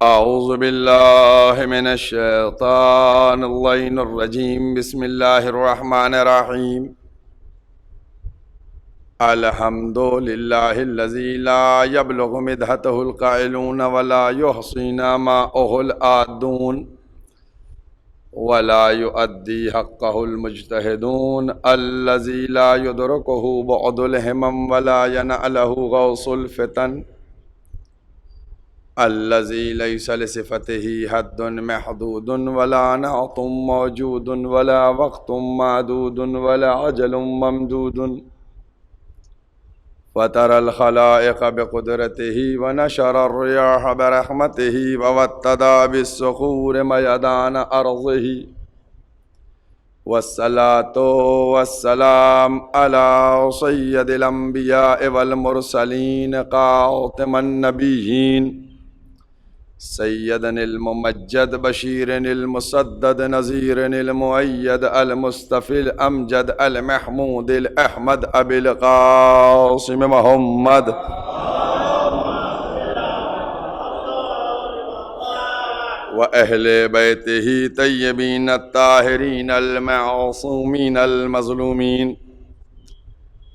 اعوذ باللہ من الشیطان اللعین الرجیم بسم اللہ الرحمن الرحیم الحمد للہ الذی لا یبلغ مدحتہ القائلون ولا یحصین ماءہ العادون ولا یؤدی حقہ المجتہدون الذی لا یدرکہ بعد الہمم ولا ینعلہ غوث الفتن الذی لیس لصفتہ حد محدود ولا نعت موجود ولا وقت معدود ولا عجل ممدود فطر الخلائق بقدرته ونشر الرياح برحمته ووتدا بالصخور ميدان أرضه والصلاة والسلام على سيد الأنبياء والمرسلين قاتم النبيين سيدنا الممجد بشير المسدد نذير المؤيد المصطفى الأمجد المحمود الأحمد أبي القاسم محمد وأهل بيته طيبين الطاهرين المعصومين المظلومين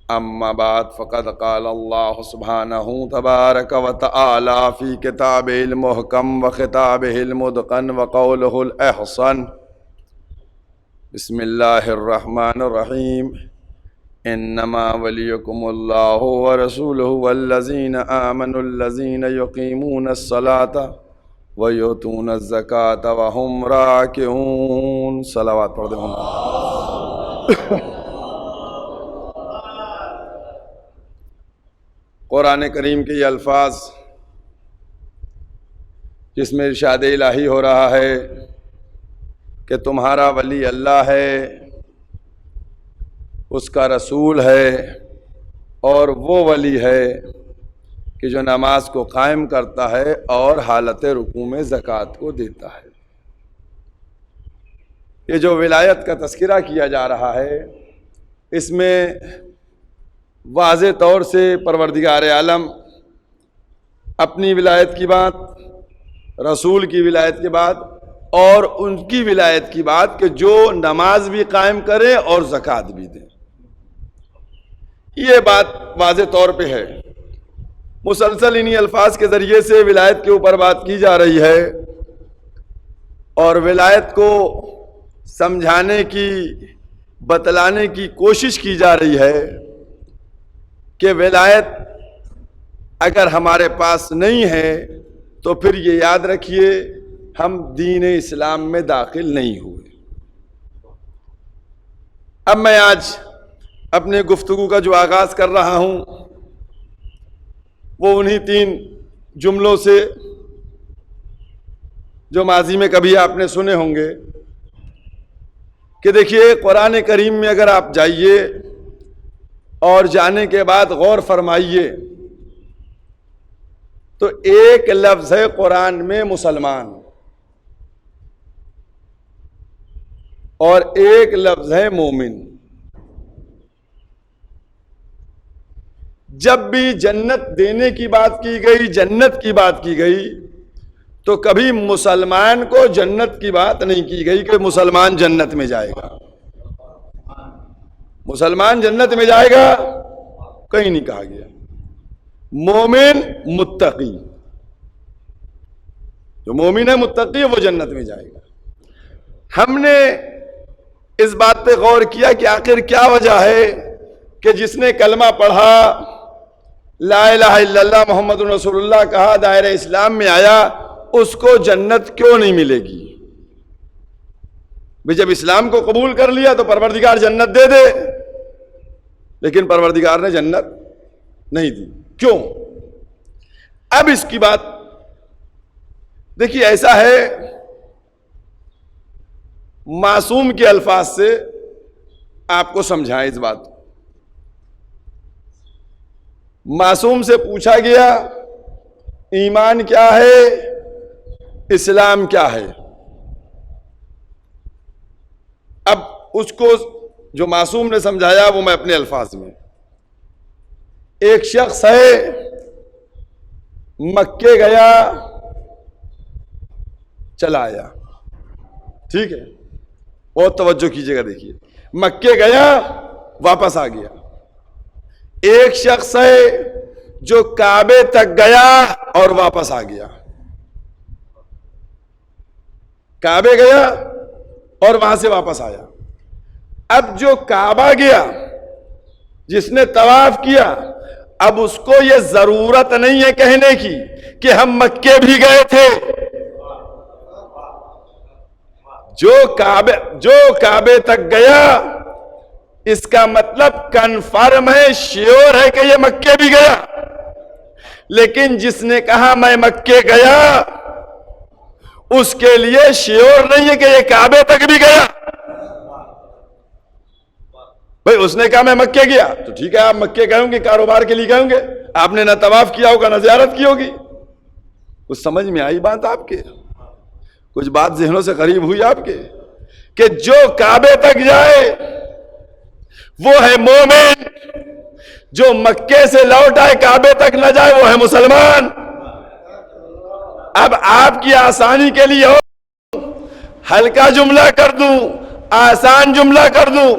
اما بعد فقد قال اللہ سبحانہ تبارک وتعالی فی کتابہ المحکم وخطابہ المتقن وقولہ الاحسن بسم اللہ الرحمن الرحیم انما ولیکم اللہ ورسولہ والذین آمنوا الذین یقیمون الصلاة ویؤتون الزکاة وهم راکعون صلوات پڑھ دیں ہم قرآن کریم کے یہ الفاظ جس میں ارشاد الہی ہو رہا ہے کہ تمہارا ولی اللہ ہے، اس کا رسول ہے، اور وہ ولی ہے کہ جو نماز کو قائم کرتا ہے اور حالت رکوع میں زکوٰۃ کو دیتا ہے۔ یہ جو ولایت کا تذکرہ کیا جا رہا ہے، اس میں واضح طور سے پروردگار عالم اپنی ولایت کی بات، رسول کی ولایت کی بات اور ان کی ولایت کی بات کہ جو نماز بھی قائم کرے اور زکوٰۃ بھی دے، یہ بات واضح طور پہ ہے۔ مسلسل انہی الفاظ کے ذریعے سے ولایت کے اوپر بات کی جا رہی ہے اور ولایت کو سمجھانے کی، بتلانے کی کوشش کی جا رہی ہے کہ ولایت اگر ہمارے پاس نہیں ہے تو پھر یہ یاد رکھیے ہم دین اسلام میں داخل نہیں ہوئے۔ اب میں آج اپنے گفتگو کا جو آغاز کر رہا ہوں وہ انہی 3 جملوں سے جو ماضی میں کبھی آپ نے سنے ہوں گے کہ دیکھیے قرآن کریم میں اگر آپ جائیے اور جانے کے بعد غور فرمائیے تو ایک لفظ ہے قرآن میں مسلمان اور ایک لفظ ہے مومن۔ جب بھی جنت دینے کی بات کی گئی، جنت کی بات کی گئی، تو کبھی مسلمان کو جنت کی بات نہیں کی گئی کہ مسلمان جنت میں جائے گا، مسلمان جنت میں جائے گا کہیں نہیں کہا گیا۔ مومن متقی، جو مومن ہے متقی وہ جنت میں جائے گا۔ ہم نے اس بات پہ غور کیا کہ آخر کیا وجہ ہے کہ جس نے کلمہ پڑھا، لا الہ الا اللہ محمد رسول اللہ کہا، دائرہ اسلام میں آیا، اس کو جنت کیوں نہیں ملے گی؟ بھی جب اسلام کو قبول کر لیا تو پروردگار جنت دے دے، لیکن پروردگار نے جنت نہیں دی، کیوں؟ اب اس کی بات دیکھیے، ایسا ہے معصوم کے الفاظ سے آپ کو سمجھائیں اس بات کو۔ معصوم سے پوچھا گیا ایمان کیا ہے، اسلام کیا ہے؟ اب اس کو جو معصوم نے سمجھایا وہ میں اپنے الفاظ میں، ایک شخص ہے مکے گیا چلا آیا. ٹھیک ہے, بہت توجہ کیجیے گا. دیکھیے, مکے گیا واپس آ گیا. ایک شخص ہے جو کعبے تک گیا اور واپس آ گیا. کعبے گیا اور وہاں سے واپس آیا. اب جو کعبہ گیا, جس نے طواف کیا, اب اس کو یہ ضرورت نہیں ہے کہنے کی کہ ہم مکے بھی گئے تھے. جو کعبے تک گیا, اس کا مطلب کنفرم ہے, شیور ہے کہ یہ مکے بھی گیا. لیکن جس نے کہا میں مکے گیا, اس کے لیے شیور نہیں ہے کہ یہ کعبے تک بھی گیا. بھئی اس نے کہا میں مکے گیا, تو ٹھیک ہے, آپ مکے گئے ہوں گے, کاروبار کے لیے گئے ہوں گے, آپ نے نہ طواف کیا ہوگا نہ زیارت کی ہوگی. کچھ سمجھ میں آئی بات آپ کے؟ کچھ بات ذہنوں سے قریب ہوئی آپ کے؟ کہ جو کعبے تک جائے وہ ہے مومن, جو مکے سے لوٹ آئے کعبے تک نہ جائے وہ ہے مسلمان. اب آپ کی آسانی کے لیے ہلکا جملہ کر دوں, آسان جملہ کر دوں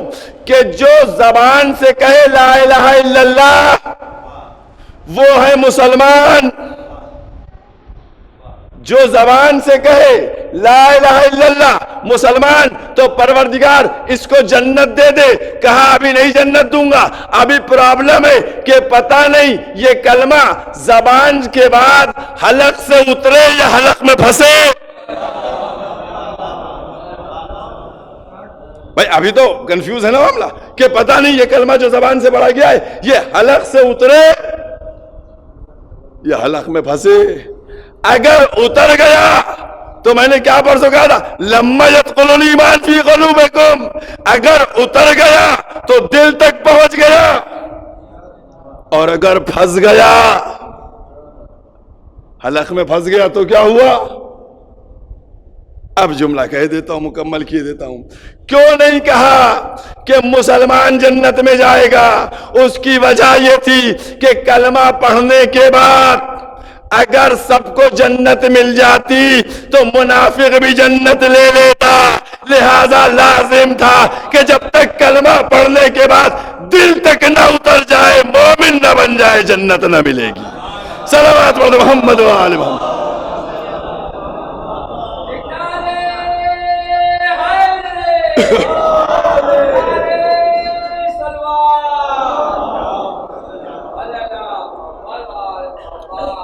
کہ جو زبان سے کہے لا الہ الا اللہ وہ ہے مسلمان. جو زبان سے کہے لا الہ الا اللہ مسلمان, تو پروردگار اس کو جنت دے دے. کہا ابھی نہیں جنت دوں گا, ابھی پرابلم ہے کہ پتہ نہیں یہ کلمہ زبان کے بعد حلق سے اترے یا حلق میں پھنسے. بھائی ابھی تو کنفیوز ہے نا معاملہ, کہ پتہ نہیں یہ کلمہ جو زبان سے پڑھا گیا ہے یہ حلق سے اترے یا حلق میں پھنسے. اگر اتر گیا تو میں نے کیا پرسوں کہا تھا, لما يدخل الایمان فی قلوبکم, اگر اتر گیا تو دل تک پہنچ گیا, اور اگر پھنس گیا, حلق میں پھنس گیا تو کیا ہوا؟ اب جملہ کہہ دیتا ہوں, مکمل کیے دیتا ہوں. کیوں نہیں کہا کہ مسلمان جنت میں جائے گا؟ اس کی وجہ یہ تھی کہ کلمہ پڑھنے کے بعد اگر سب کو جنت مل جاتی تو منافق بھی جنت لے لیتا. لہذا لازم تھا کہ جب تک کلمہ پڑھنے کے بعد دل تک نہ اتر جائے, مومن نہ بن جائے, جنت نہ ملے گی. صلوات محمد و آل محمد.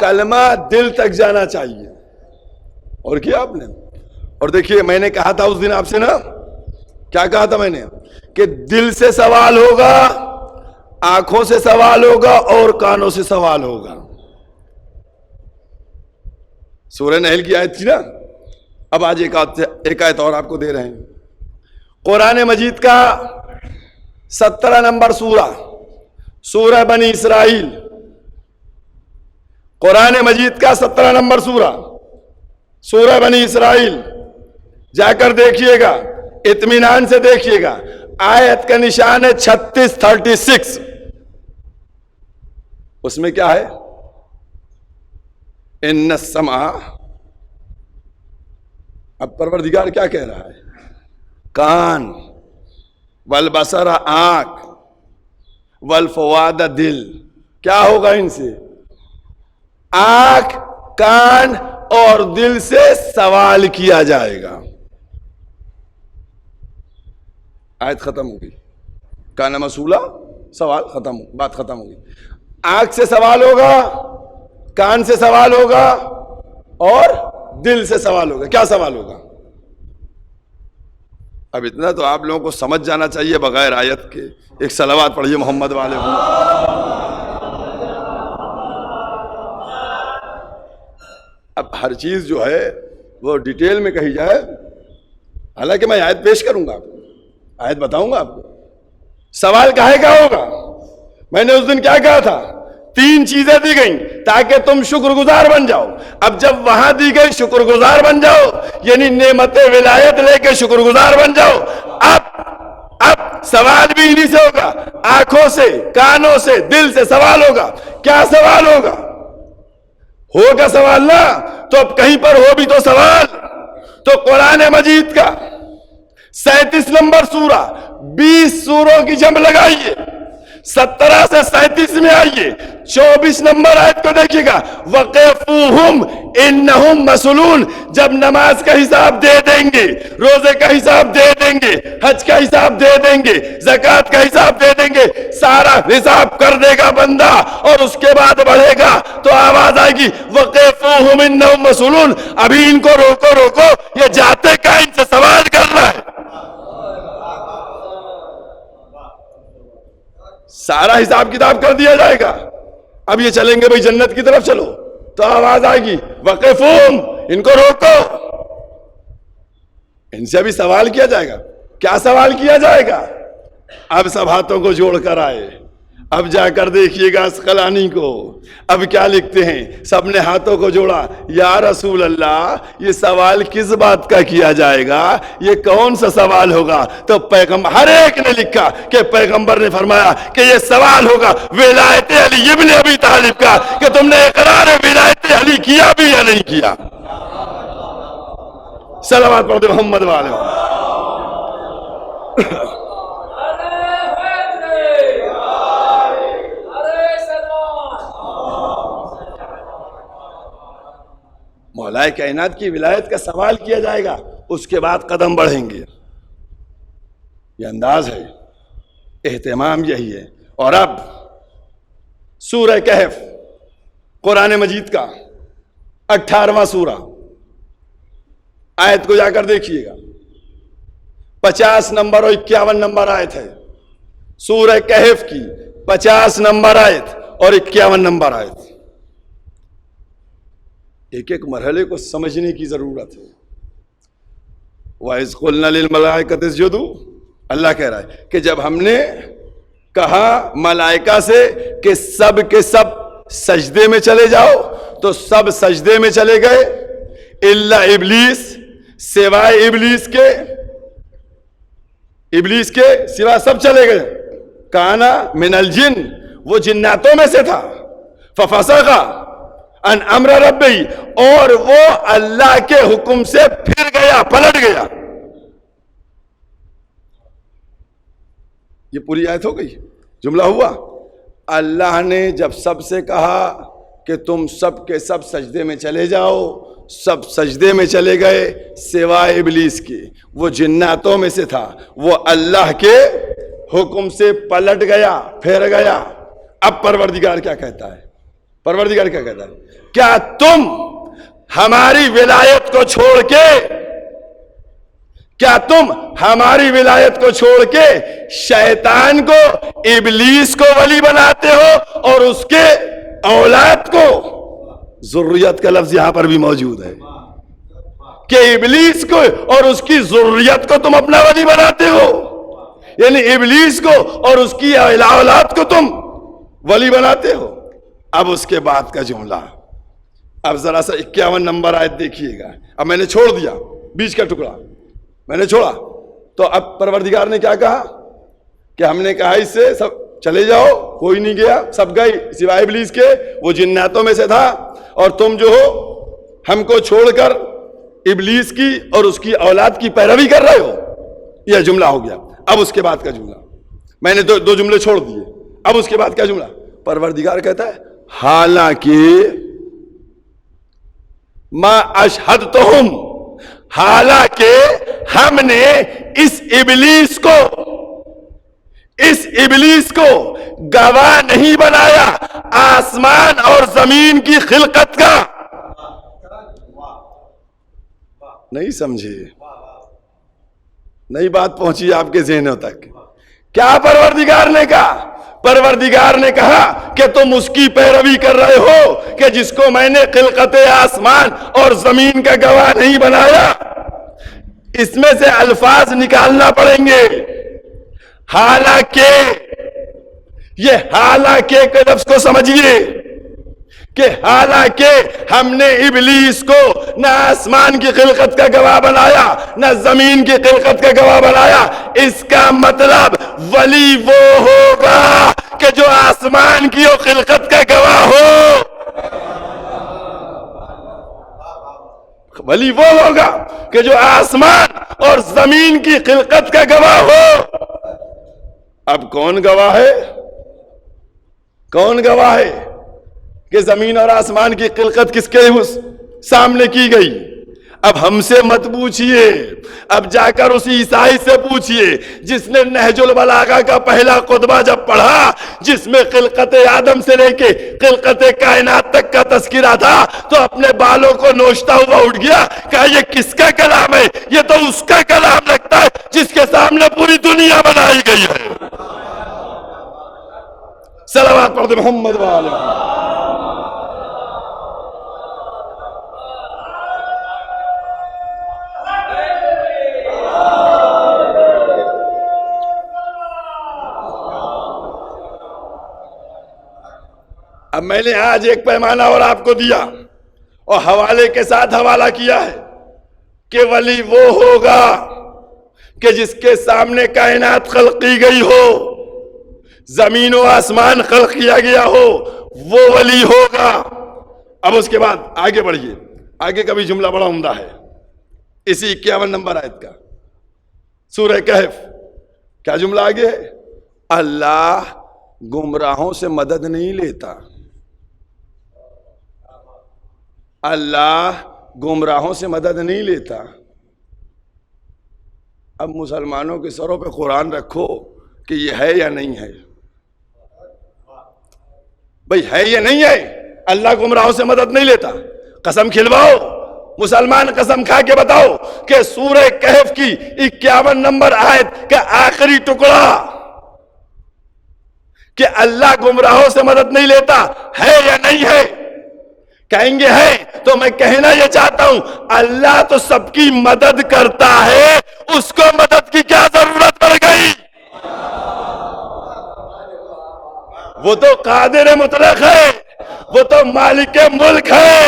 کلمہ دل تک جانا چاہیے. اور کیا آپ نے, اور دیکھیے میں نے کہا تھا اس دن آپ سے نا, کیا کہا تھا میں نے, کہ دل سے سوال ہوگا, آنکھوں سے سوال ہوگا اور کانوں سے سوال ہوگا. سورہ نحل کی آیت تھی نا, اب آج ایک آیت اور آپ کو دے رہے ہیں. قرآن مجید کا 17 نمبر سورہ بنی اسرائیل. قرآن مجید کا 17 نمبر سورہ بنی اسرائیل. جا کر دیکھیے گا, اطمینان سے دیکھیے گا. آیت کا نشان ہے 36 اس میں کیا ہے؟ ان السمع. اب پروردگار کیا کہہ رہا ہے؟ کان, والبصر آنکھ, والفؤاد دل. کیا ہوگا ان سے؟ آنکھ, کان اور دل سے سوال کیا جائے گا. آیت ختم ہوگی. کان مسئولہ, سوال ختم, بات ختم ہوگی. آنکھ سے سوال ہوگا, کان سے سوال ہوگا اور دل سے سوال ہوگا. کیا سوال ہوگا؟ اب اتنا تو آپ لوگوں کو سمجھ جانا چاہیے بغیر آیت کے. ایک صلوات پڑھیے محمد والے. اب ہر چیز جو ہے وہ ڈیٹیل میں کہی جائے, حالانکہ میں آیت پیش کروں گا, آپ کو آیت بتاؤں گا آپ کو. سوال کہے کا ہوگا؟ میں نے اس دن کیا کہا تھا؟ 3 چیزیں دی گئیں تاکہ تم شکر گزار بن جاؤ. اب جب وہاں دی گئی شکر گزار بن جاؤ, یعنی نعمت ولایت لے کے شکر گزار بن جاؤ. اب سوال بھی انہی سے ہوگا, آنکھوں سے, کانوں سے, دل سے سوال ہوگا. کیا سوال ہوگا؟ ہوگا سوال نا, تو اب کہیں پر ہو بھی تو سوال. تو قرآن مجید کا 37 نمبر سورہ 20 سوروں کی جمع لگائیے، 17 سے 37 میں آئیے، 24 نمبر آیت کو دیکھیے گا، وَقِفُوهُمْ إِنَّهُمْ مَسْئُولُونَ. جب نماز کا حساب دے دیں گے، روزے کا حساب دے دیں گے، حج کا حساب دے دیں گے، زکوٰۃ کا حساب دے دیں گے، سارا حساب کر دے گا بندہ، اور اس کے بعد بڑھے گا تو آواز آئے گی وَقِفُوهُمْ إِنَّهُمْ مَسْئُولُونَ. ابھی ان کو روکو روکو، یہ جاتے کا ان سے سوال کر رہا ہے. سارا حساب کتاب کر دیا جائے گا. اب یہ چلیں گے بھئی جنت کی طرف چلو، تو آواز آئے گی وقفوم، ان کو روکو. ان سے ابھی سوال کیا جائے گا. کیا سوال کیا جائے گا؟ اب سب ہاتھوں کو جوڑ کر آئے. اب جا کر دیکھیے گا اسقلانی کو، اب کیا لکھتے ہیں؟ سب نے ہاتھوں کو جوڑا، یا رسول اللہ یہ سوال کس بات کا کیا جائے گا؟ یہ کون سا سوال ہوگا؟ تو پیغمبر ہر ایک نے لکھا کہ پیغمبر نے فرمایا کہ یہ سوال ہوگا ولایت علی ابن ابی طالب کا، کہ تم نے اقرار ولایت علی کیا بھی یا نہیں کیا. صلوات پڑھتے محمد والے. مولا کائنات کی ولایت کا سوال کیا جائے گا، اس کے بعد قدم بڑھیں گے. یہ انداز ہے، اہتمام یہی ہے. اور اب سورہ کہف قرآن مجید کا 18واں سورہ، آیت کو جا کر دیکھیے گا. 50 نمبر اور 51 نمبر آیت ہے. سورہ کہف کی 50 نمبر آیت اور 51 نمبر آیت. ایک ایک مرحلے کو سمجھنے کی ضرورت ہے. وَإِذْ قُلْنَا لِلْمَلَائِكَةِ اسْجُدُوا، اللہ کہہ رہا ہے کہ جب ہم نے کہا ملائکہ سے کہ سب کے سب سجدے میں چلے جاؤ، تو سب سجدے میں چلے گئے، الا ابلیس، سوائے ابلیس کے سوا سب چلے گئے. کانا من الجن، وہ جناتوں میں سے تھا. ففسق ان امر ربی، اور وہ اللہ کے حکم سے پھر گیا، پلٹ گیا. یہ پوری آیت ہو گئی، جملہ ہوا. اللہ نے جب سب سے کہا کہ تم سب کے سب سجدے میں چلے جاؤ، سب سجدے میں چلے گئے سوائے ابلیس کے، وہ جناتوں میں سے تھا، وہ اللہ کے حکم سے پلٹ گیا، پھر گیا. اب پروردگار کیا کہتا ہے؟ پروردگار کیا کہتا ہے؟ کیا تم ہماری ولایت کو چھوڑ کے، کیا تم ہماری ولایت کو چھوڑ کے شیطان کو، ابلیس کو ولی بناتے ہو، اور اس کے اولاد کو، ذریت کا لفظ یہاں پر بھی موجود ہے، کہ ابلیس کو اور اس کی ذریت کو تم اپنا ولی بناتے ہو، یعنی ابلیس کو اور اس کی اولاد کو تم ولی بناتے ہو. اب اس کے بعد کا جملہ، اب ذرا سا 51 نمبر آیت دیکھیے گا. اب میں نے چھوڑ دیا بیچ کا ٹکڑا، میں نے چھوڑا، تو اب پروردگار نے کیا کہا کہ ہم نے کہا اس سے سب چلے جاؤ، کوئی نہیں گیا، سب گئے سوائے ابلیس کے، وہ جناتوں میں سے تھا، اور تم جو ہو ہم کو چھوڑ کر ابلیس کی اور اس کی اولاد کی پیروی کر رہے ہو. یہ جملہ ہو گیا. اب اس کے بعد کا جملہ، میں نے دو جملے چھوڑ دیے. اب اس کے بعد کیا جملہ؟ پروردگار کہتا ہے حالانکہ ما اشہدتہم، حالانکہ ہم نے اس ابلیس کو گواہ نہیں بنایا آسمان اور زمین کی خلقت کا. نہیں سمجھے؟ نئی بات پہنچی آپ کے ذہنوں تک. کیا پروردگار نے کہا؟ پروردگار نے کہا کہ تم اس کی پیروی کر رہے ہو کہ جس کو میں نے خلقت آسمان اور زمین کا گواہ نہیں بنایا. اس میں سے الفاظ نکالنا پڑیں گے. حالانکہ، یہ حالانکہ کے لفظ کو سمجھیے کہ حالانکہ ہم نے ابلیس کو نہ آسمان کی خلقت کا گواہ بنایا نہ زمین کی خلقت کا گواہ بنایا. اس کا مطلب ولی وہ ہوگا کہ جو آسمان کی اور خلقت کا گواہ ہو. ولی وہ ہوگا کہ جو آسمان اور زمین کی خلقت کا گواہ ہو۔ اب کون گواہ ہے؟ کون گواہ ہے کہ زمین اور آسمان کی خلقت کس کے سامنے کی گئی؟ اب ہم سے مت پوچھئے، اب جا کر اسی عیسائی سے پوچھئے جس نے نہج البلاغہ کا پہلا خطبہ جب پڑھا، جس میں خلقت آدم سے لے کے خلقت کائنات تک کا تذکرہ تھا، تو اپنے بالوں کو نوچتا ہوا اٹھ گیا، کہا یہ کس کا کلام ہے؟ یہ تو اس کا کلام لگتا ہے جس کے سامنے پوری دنیا بنائی گئی ہے۔ صلوات پڑھ دے محمد وآلہ محمد۔ اب میں نے آج ایک پیمانہ اور آپ کو دیا اور حوالے کے ساتھ حوالہ کیا ہے کہ ولی وہ ہوگا کہ جس کے سامنے کائنات خلق کی گئی ہو، زمین و آسمان خلق کیا گیا ہو، وہ ولی ہوگا۔ اب اس کے بعد آگے بڑھیے، آگے کا بھی جملہ بڑا عمدہ ہے، اسی 51 نمبر آیت کا، سورہ کہف۔ کیا جملہ آگے ہے؟ اللہ گمراہوں سے مدد نہیں لیتا، اللہ گمراہوں سے مدد نہیں لیتا۔ اب مسلمانوں کے سروں پہ قرآن رکھو کہ یہ ہے یا نہیں ہے؟ بھئی ہے یا نہیں ہے؟ اللہ گمراہوں سے مدد نہیں لیتا؟ قسم کھلواؤ، مسلمان قسم کھا کے بتاؤ کہ سورہ کہف کی 51 نمبر آیت کا آخری ٹکڑا کہ اللہ گمراہوں سے مدد نہیں لیتا ہے یا نہیں ہے؟ کہیں گے ہے، تو میں کہنا یہ چاہتا ہوں اللہ تو سب کی مدد کرتا ہے، اس کو مدد کی کیا ضرورت پڑ گئی؟ وہ تو قادر مطلق ہے، وہ تو مالک ملک ہے،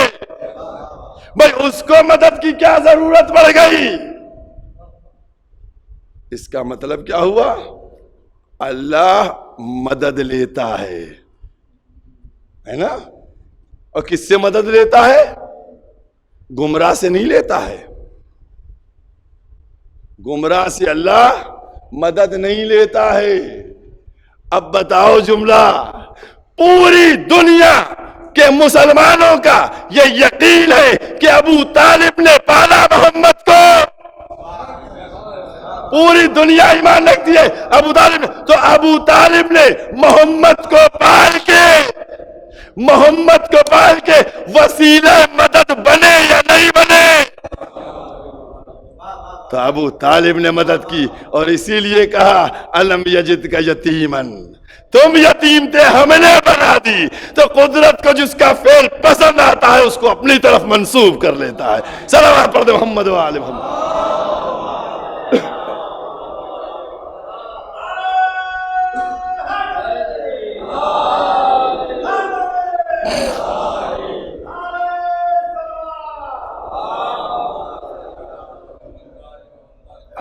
بھئی اس کو مدد کی کیا ضرورت پڑ گئی؟ اس کا مطلب کیا ہوا؟ اللہ مدد لیتا ہے نا؟ اور کس سے مدد لیتا ہے؟ گمراہ سے نہیں لیتا ہے، گمراہ سے اللہ مدد نہیں لیتا ہے۔ اب بتاؤ جملہ، پوری دنیا کے مسلمانوں کا یہ یقین ہے کہ ابو طالب نے پالا محمد کو، پوری دنیا ایمان رکھتی ہے ابو طالب نے، تو ابو طالب نے محمد کو پال کے، محمد کو پال کے وسیلہ مدد بنے یا نہیں بنے؟ تو ابو طالب نے مدد کی، اور اسی لیے کہا الم یجد کا یتیمن، تم یتیم تھے ہم نے بنا دی۔ تو قدرت کو جس کا فعل پسند آتا ہے اس کو اپنی طرف منسوب کر لیتا ہے۔ صلوات پڑھ دے محمد و آل محمد۔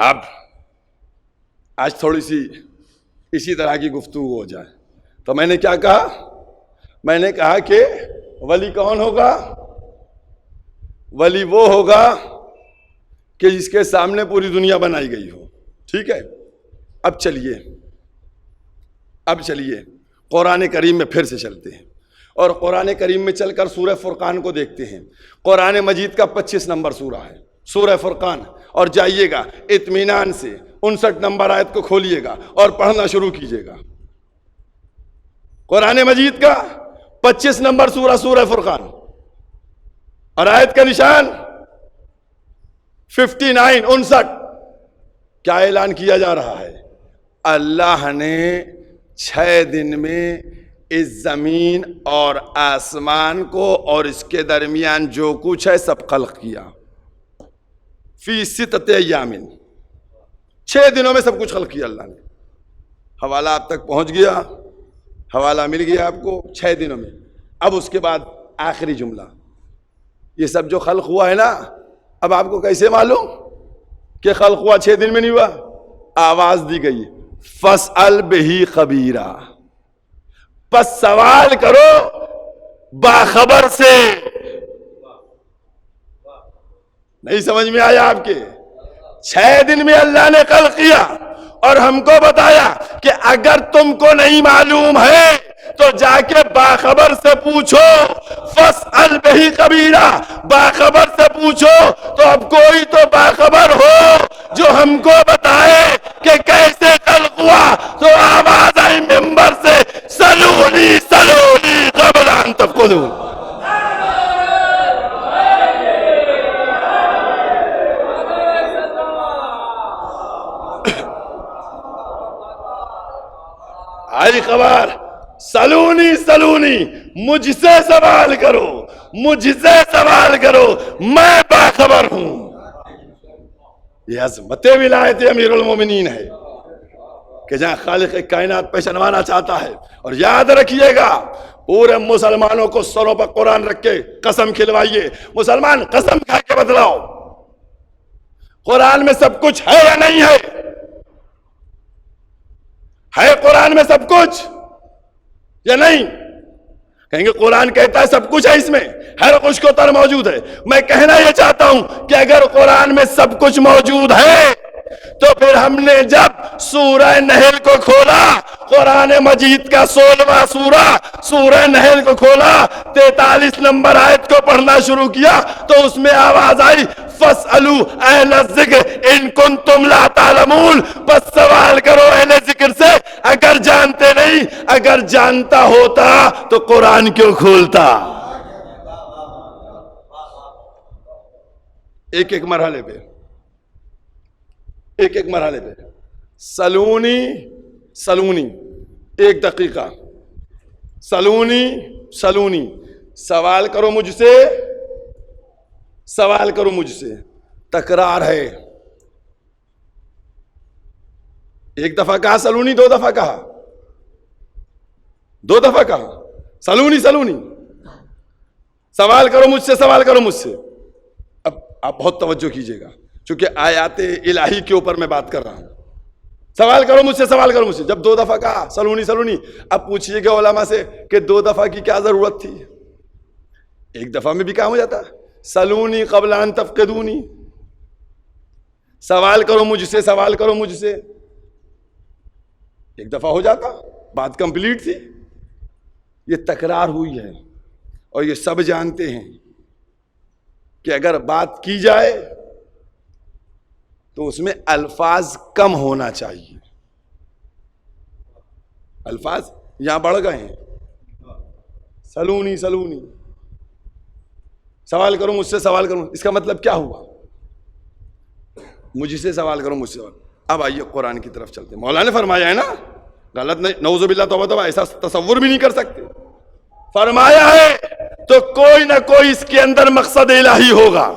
اب آج تھوڑی سی اسی طرح کی گفتگو ہو جائے تو میں نے کیا کہا؟ میں نے کہا کہ ولی کون ہوگا؟ ولی وہ ہوگا کہ جس کے سامنے پوری دنیا بنائی گئی ہو۔ ٹھیک ہے، اب چلیے قرآن کریم میں پھر سے چلتے ہیں، اور قرآن کریم میں چل کر سورہ فرقان کو دیکھتے ہیں۔ قرآن مجید کا 25 نمبر سورہ ہے سورہ فرقان، اور جائیے گا اطمینان سے 59 نمبر آیت کو کھولیے گا اور پڑھنا شروع کیجیے گا۔ قرآن مجید کا 25 نمبر سورہ سورہ فرقان، اور آیت کا نشان 59 59۔ کیا اعلان کیا جا رہا ہے؟ اللہ نے 6 دن میں اس زمین اور آسمان کو اور اس کے درمیان جو کچھ ہے سب خلق کیا۔ فی 6 ایام، 6 دنوں میں سب کچھ خلق کیا اللہ نے۔ حوالہ آپ تک پہنچ گیا، حوالہ مل گیا آپ کو 6 دنوں میں۔ اب اس کے بعد آخری جملہ، یہ سب جو خلق ہوا ہے نا، اب آپ کو کیسے معلوم کہ خلق ہوا 6 دن میں نہیں ہوا؟ آواز دی گئی فَاسْأَلْ بِهِ خَبِيرًا، پس سوال کرو باخبر سے۔ نہیں سمجھ میں آیا آپ کے؟ 6 دن میں اللہ نے خلق کیا اور ہم کو بتایا کہ اگر تم کو نہیں معلوم ہے تو جا کے باخبر سے پوچھو، فاسأل بہ خبیرا، باخبر سے پوچھو۔ تو اب کوئی تو باخبر ہو جو ہم کو بتائے کہ کیسے خلق ہوا۔ تو آواز آئی منبر سے، سلونی سلونی قبل ان تفقدون۔ آئی خبر، سلونی سلونی، مجھ سے سوال کرو، مجھ سے سوال کرو، میں باخبر ہوں۔ یہ عظمت ولایت امیر المومنین ہے کہ جہاں خالق کائنات پہچانوانا چاہتا ہے۔ اور یاد رکھیے گا، پورے مسلمانوں کو سروں پر قرآن رکھ کے قسم کھلوائیے، مسلمان قسم کھا کے بتلاؤ قرآن میں سب کچھ ہے یا نہیں ہے؟ ہے قرآن میں سب کچھ یا نہیں؟ کہیں گے قرآن کہتا ہے سب کچھ ہے، اس میں ہر کچھ کو تر موجود ہے۔ میں کہنا یہ چاہتا ہوں کہ اگر قرآن میں سب کچھ موجود ہے تو پھر ہم نے جب سورہ نحل کو کھولا، قرآن مجید کا 16واں سورہ نحل کو کھولا، 43 نمبر آیت کو پڑھنا شروع کیا تو اس میں آواز آئی، فاسألوا اہل الذکر ان کنتم لا تعلمون، بس سوال کرو اہل ذکر سے اگر جانتے نہیں۔ اگر جانتا ہوتا تو قرآن کیوں کھولتا؟ ایک ایک مرحلے پہ، ایک ایک مرحلے پہ، سلونی سلونی، 1 دقیقہ، سلونی سلونی، سوال کرو مجھ سے، سوال کرو مجھ سے، تکرار ہے۔ 1 دفعہ کہا سلونی، 2 دفعہ کہا، 2 دفعہ کہا سلونی سلونی، سوال کرو مجھ سے، سوال کرو مجھ سے۔ اب آپ بہت توجہ کیجئے گا چونکہ آیات الہی کے اوپر میں بات کر رہا ہوں۔ سوال کرو مجھ سے، سوال کرو مجھ سے۔ جب 2 دفعہ کہا سلونی سلونی، اب پوچھئے گا علماء سے کہ 2 دفعہ کی کیا ضرورت تھی؟ 1 دفعہ میں بھی کام ہو جاتا، سلونی قبل ان تفقدونی، سوال کرو مجھ سے، سوال کرو مجھ سے، 1 دفعہ ہو جاتا، بات کمپلیٹ تھی۔ یہ تکرار ہوئی ہے اور یہ سب جانتے ہیں کہ اگر بات کی جائے تو اس میں الفاظ کم ہونا چاہیے۔ الفاظ یہاں بڑھ گئے ہیں، سلونی سلونی، سوال کرو مجھ سے، سوال کرو، اس کا مطلب کیا ہوا؟ مجھ سے سوال کرو، مجھ سے سوال۔ اب آئیے قرآن کی طرف چلتے ہیں۔ مولا نے فرمایا ہے نا، غلط نہیں، نعوذ باللہ، توبہ توبہ، ایسا تصور بھی نہیں کر سکتے۔ فرمایا ہے تو کوئی نہ کوئی اس کے اندر مقصد الہی ہوگا۔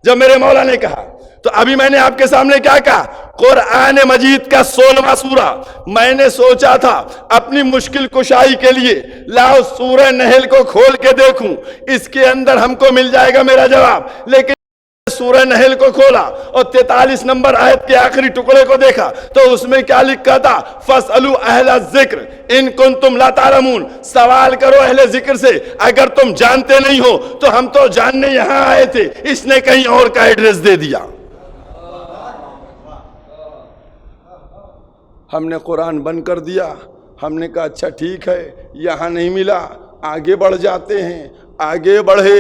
جب میرے مولا نے کہا تو ابھی میں نے آپ کے سامنے کیا کہا؟ قرآن مجید کا 16واں سورہ۔ میں نے سوچا تھا اپنی مشکل کشائی کے لیے لاؤ سورہ نحل کو کھول کے دیکھوں، اس کے اندر ہم کو مل جائے گا میرا جواب، لیکن سورہ نحل کو کھولا اور 43 نمبر آیت کے آخری ٹکڑے کو دیکھا تو اس میں کیا لکھا تھا؟ فاسألوا اہل الذکر ان کنتم لا تعلمون، سوال کرو اہل ذکر سے اگر تم جانتے نہیں ہو۔ تو ہم تو جاننے یہاں آئے تھے، اس نے کہیں اور کا ایڈریس دے دیا۔ ہم نے قرآن بند کر دیا، ہم نے کہا اچھا ٹھیک ہے، یہاں نہیں ملا، آگے بڑھ جاتے ہیں۔ آگے بڑھے،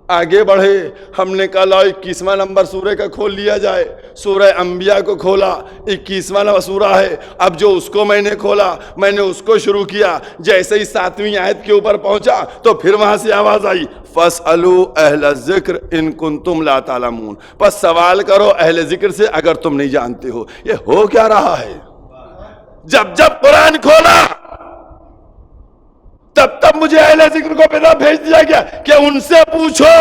آگے بڑھے، ہم نے کہا لاؤ 21واں نمبر سورہ کا کھول لیا جائے۔ سورہ انبیاء کو کھولا، 21واں نمبر سورہ ہے۔ اب جو اس کو میں نے کھولا، میں نے اس کو شروع کیا، جیسے ہی 7ویں آیت کے اوپر پہنچا تو پھر وہاں سے آواز آئی، فاسألوا اہل الذکر ان کنتم لا تعلمون، بس سوال کرو اہل ذکر سے اگر تم نہیں جانتے ہو۔ یہ ہو کیا رہا ہے؟ جب جب قرآن کھولا تب تب مجھے اہل ذکر کو پیغام بھیج دیا گیا کہ ان سے پوچھو،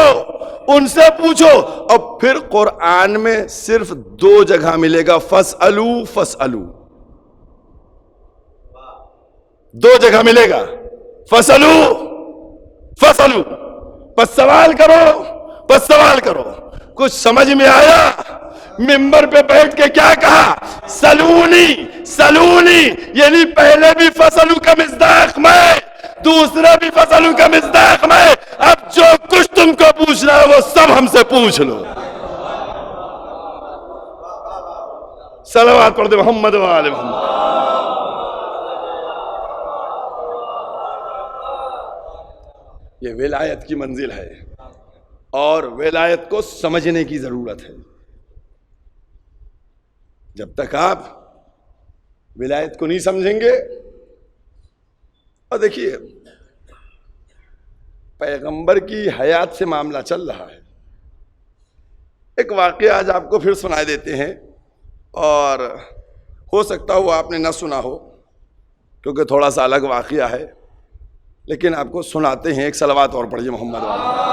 ان سے پوچھو۔ اور پھر قرآن میں صرف 2 جگہ ملے گا فاسألو، فاسألو، 2 جگہ ملے گا، فاسألو، فاسألو، بس سوال کرو، بس سوال کرو۔ کچھ سمجھ میں آیا؟ ممبر پہ بیٹھ کے کیا کہا؟ سلونی سلونی، یعنی پہلے بھی فاسألو کا مصداق میں، دوسرا بھی فاسألو کا مصداق میں، اب جو کچھ تم کو پوچھنا ہے وہ وہ سب ہم سے پوچھ لو. صلوات پڑھ دے محمد و آل محمد. یہ ولایت کی منزل ہے اور ولایت کو سمجھنے کی ضرورت ہے. جب تک آپ ولایت کو نہیں سمجھیں گے. اور دیکھیے پیغمبر کی حیات سے معاملہ چل رہا ہے. ایک واقعہ آج آپ کو پھر سنا دیتے ہیں اور ہو سکتا ہو آپ نے نہ سنا ہو کیونکہ تھوڑا سا الگ واقعہ ہے, لیکن آپ کو سناتے ہیں. ایک صلوات اور پڑھیے محمد والا.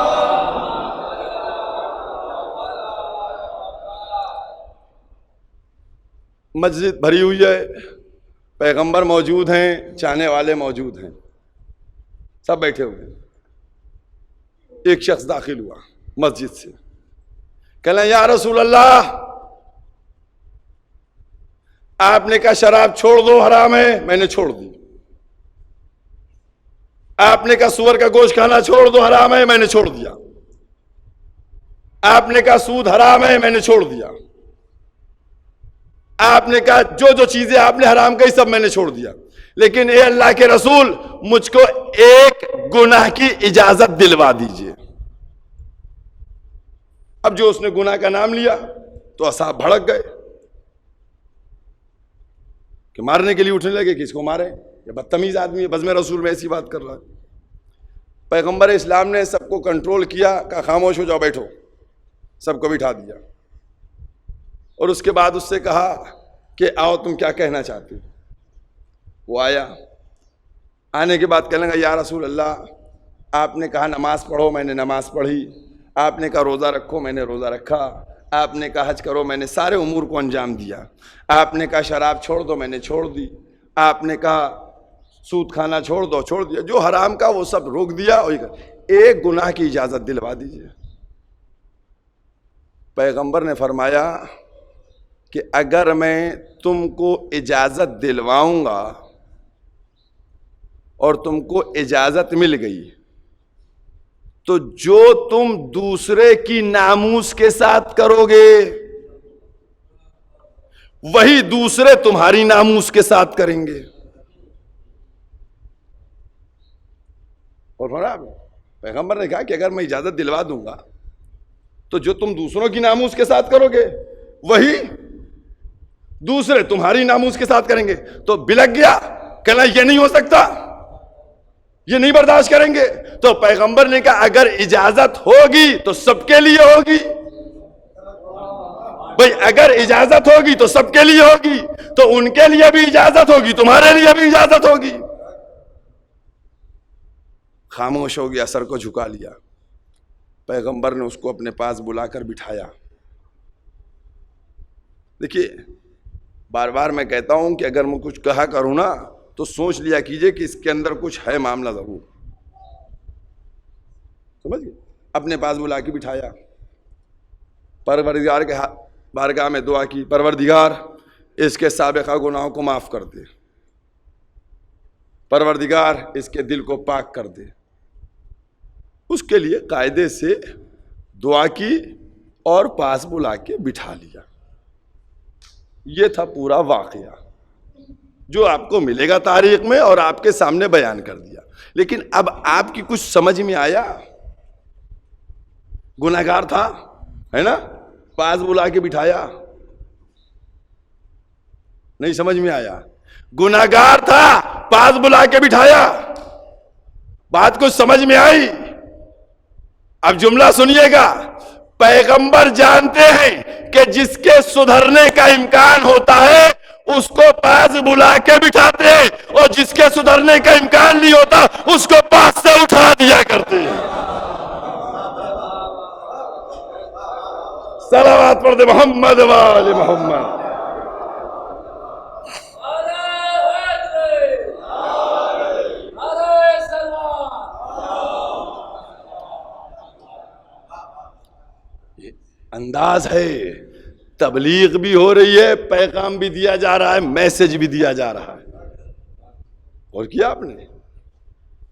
مسجد بھری ہوئی ہے, پیغمبر موجود ہیں, چاہنے والے موجود ہیں, سب بیٹھے ہوئے ہیں. ایک شخص داخل ہوا مسجد سے, کہنا یا رسول اللہ, آپ نے کہا شراب چھوڑ دو حرام ہے, میں نے چھوڑ دی. آپ نے کہا سور کا گوشت کھانا چھوڑ دو حرام ہے, میں نے چھوڑ دیا. آپ نے کہا سود حرام ہے, میں نے چھوڑ دیا. آپ نے کہا جو جو چیزیں آپ نے حرام کہی سب میں نے چھوڑ دیا. لیکن اے اللہ کے رسول, مجھ کو ایک گناہ کی اجازت دلوا دیجئے. اب جو اس نے گناہ کا نام لیا تو اصحاب بھڑک گئے کہ مارنے کے لیے اٹھنے لگے کہ اس کو مارے, یہ بدتمیز آدمی ہے, بزم رسول میں ایسی بات کر رہا ہے. پیغمبر اسلام نے سب کو کنٹرول کیا, کہا خاموش ہو جاؤ, بیٹھو. سب کو بٹھا دیا اور اس کے بعد اس سے کہا کہ آؤ تم کیا کہنا چاہتے ہو. وہ آیا. آنے کے بعد کہنے لگا یا رسول اللہ, آپ نے کہا نماز پڑھو, میں نے نماز پڑھی. آپ نے کہا روزہ رکھو, میں نے روزہ رکھا. آپ نے کہا حج کرو, میں نے سارے امور کو انجام دیا. آپ نے کہا شراب چھوڑ دو, میں نے چھوڑ دی. آپ نے کہا سود کھانا چھوڑ دو, چھوڑ دیا. جو حرام کا وہ سب روک دیا. ایک گناہ کی اجازت دلوا دیجیے. پیغمبر نے فرمایا کہ اگر میں تم کو اجازت دلواؤں گا اور تم کو اجازت مل گئی تو جو تم دوسرے کی ناموس کے ساتھ کرو گے وہی دوسرے تمہاری ناموس کے ساتھ کریں گے. اور پیغمبر نے کہا کہ اگر میں اجازت دلوا دوں گا تو جو تم دوسروں کی ناموس کے ساتھ کرو گے وہی دوسرے تمہاری ناموس کے ساتھ کریں گے. تو بلک گیا, کہنا یہ نہیں ہو سکتا, یہ نہیں برداشت کریں گے. تو پیغمبر نے کہا اگر اجازت ہوگی تو سب کے لیے ہوگی. بھئی اگر اجازت ہوگی تو سب کے لیے ہوگی, تو ان کے لیے بھی اجازت ہوگی, تمہارے لیے بھی اجازت ہوگی. خاموش ہو گیا, سر کو جھکا لیا. پیغمبر نے اس کو اپنے پاس بلا کر بٹھایا. دیکھیے بار بار میں کہتا ہوں کہ اگر میں کچھ کہا کروں نا تو سوچ لیا کیجئے کہ اس کے اندر کچھ ہے معاملہ ضرور. سمجھ گئے؟ اپنے پاس بلا کے بٹھایا, پروردگار کے بارگاہ میں دعا کی, پروردگار اس کے سابقہ گناہوں کو معاف کر دے, پروردگار اس کے دل کو پاک کر دے. اس کے لیے قاعدے سے دعا کی اور پاس بلا کے بٹھا لیا. یہ تھا پورا واقعہ جو آپ کو ملے گا تاریخ میں اور آپ کے سامنے بیان کر دیا. لیکن اب آپ کی کچھ سمجھ میں آیا؟ گناہگار تھا, ہے نا, پاس بلا کے بٹھایا, نہیں سمجھ میں آیا؟ گناہگار تھا, پاس بلا کے بٹھایا. بات کچھ سمجھ میں آئی؟ اب جملہ سنیے گا. پیغمبر جانتے ہیں کہ جس کے سدھرنے کا امکان ہوتا ہے اس کو پاس بلا کے بٹھاتے ہیں, اور جس کے سدھرنے کا امکان نہیں ہوتا اس کو پاس سے اٹھا دیا کرتے ہیں. صلوات پڑھ دے محمد و آل محمد. انداز ہے, تبلیغ بھی ہو رہی ہے, پیغام بھی دیا جا رہا ہے, میسج بھی دیا جا رہا ہے. اور کیا آپ نے,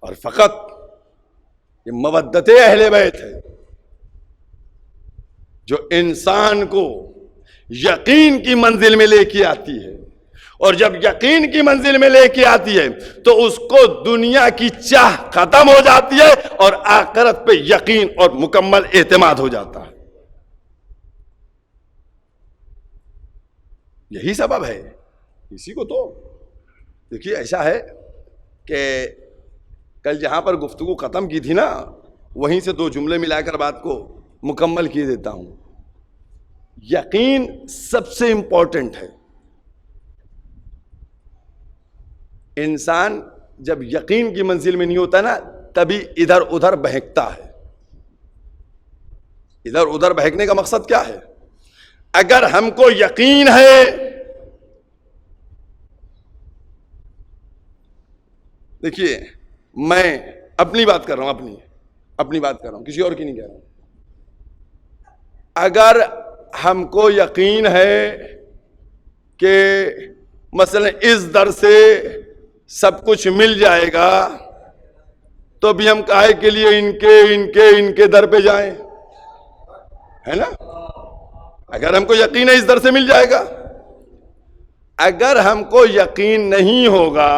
اور فقط یہ مودت اہل بیت ہے, جو انسان کو یقین کی منزل میں لے کے آتی ہے، اور جب یقین کی منزل میں لے کے آتی ہے تو اس کو دنیا کی چاہ ختم ہو جاتی ہے اور آخرت پہ یقین اور مکمل اعتماد ہو جاتا ہے۔ یہی سبب ہے، اسی کو تو دیکھیے ایسا ہے کہ کل جہاں پر گفتگو ختم کی تھی نا، وہیں سے دو جملے ملا کر بات کو مکمل کیے دیتا ہوں۔ یقین سب سے امپورٹنٹ ہے۔ انسان جب یقین کی منزل میں نہیں ہوتا نا، تبھی ادھر ادھر بہکتا ہے۔ ادھر ادھر بہکنے کا مقصد کیا ہے؟ اگر ہم کو یقین ہے، دیکھیے میں اپنی بات کر رہا ہوں، اپنی بات کر رہا ہوں، کسی اور کی نہیں کہہ رہا ہوں۔ اگر ہم کو یقین ہے کہ مثلا اس در سے سب کچھ مل جائے گا، تو بھی ہم کاہے کے لیے ان کے در پہ جائیں، ہے نا؟ اگر ہم کو یقین ہے اس در سے مل جائے گا، اگر ہم کو یقین نہیں ہوگا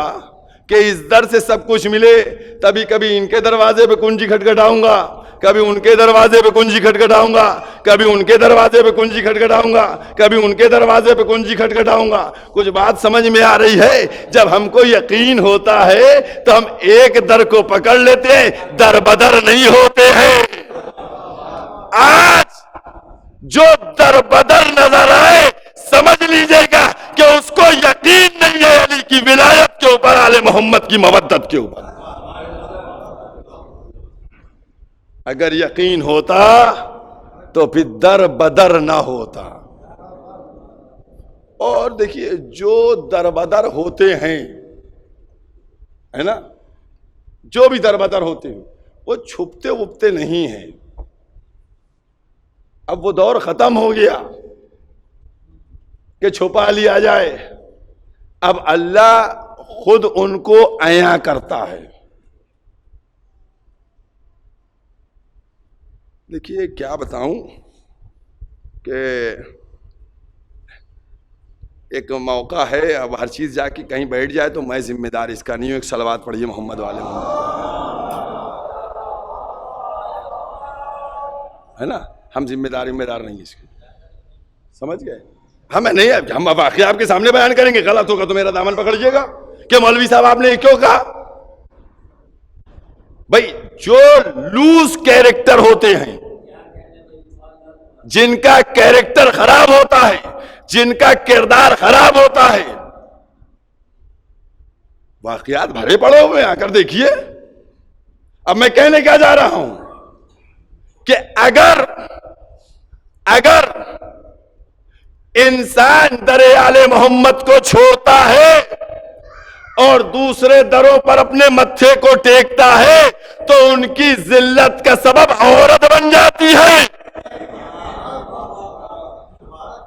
کہ اس در سے سب کچھ ملے، تبھی کبھی ان کے دروازے پہ کنجی کھٹکھٹاؤں گا، کبھی ان کے دروازے پہ کنجی کھٹکھٹاؤں گا، کبھی ان کے دروازے پہ کنجی کھٹکھٹاؤں گا، کبھی ان کے دروازے پہ کنجی کھٹکھٹاؤں گا۔ کچھ بات سمجھ میں آ رہی ہے؟ جب ہم کو یقین ہوتا ہے تو ہم ایک در کو پکڑ لیتے ہیں، در بدر نہیں ہوتے ہیں۔ آج جو در بدر نظر آئے سمجھ لیجئے گا کہ اس کو یقین نہیں ہے علی کی ولایت کے اوپر، آل محمد کی مودت کے اوپر۔ اگر یقین ہوتا تو پھر در بدر نہ ہوتا۔ اور دیکھیے جو در بدر ہوتے ہیں، ہے نا، جو بھی در بدر ہوتے ہیں وہ چھپتے وپتے نہیں ہیں۔ اب وہ دور ختم ہو گیا کہ چھپا لیا جائے، اب اللہ خود ان کو عیاں کرتا ہے۔ دیکھیے کیا بتاؤں کہ ایک موقع ہے، اب ہر چیز جا کے کہیں بیٹھ جائے تو میں ذمہ دار اس کا نہیں ہوں۔ ایک صلوات پڑھیے محمد والے محمد، ہے نا؟ ہم ذمہ دار نہیں اس کی، سمجھ گئے؟ ہمیں نہیں، ہم واقعہ آپ کے سامنے بیان کریں گے، غلط ہوگا تو میرا دامن پکڑ لیجیے گا کہ مولوی صاحب آپ نے یہ کیوں کہا۔ بھائی جو لوز کیریکٹر ہوتے ہیں، جن کا کیریکٹر خراب ہوتا ہے، جن کا کردار خراب ہوتا ہے، واقعات بھرے پڑے ہوئے آ کر دیکھیے۔ اب میں کہنے کیا جا رہا ہوں کہ اگر انسان در آل محمد کو چھوڑتا ہے اور دوسرے دروں پر اپنے متھے کو ٹیکتا ہے تو ان کی ذلت کا سبب عورت بن جاتی ہے،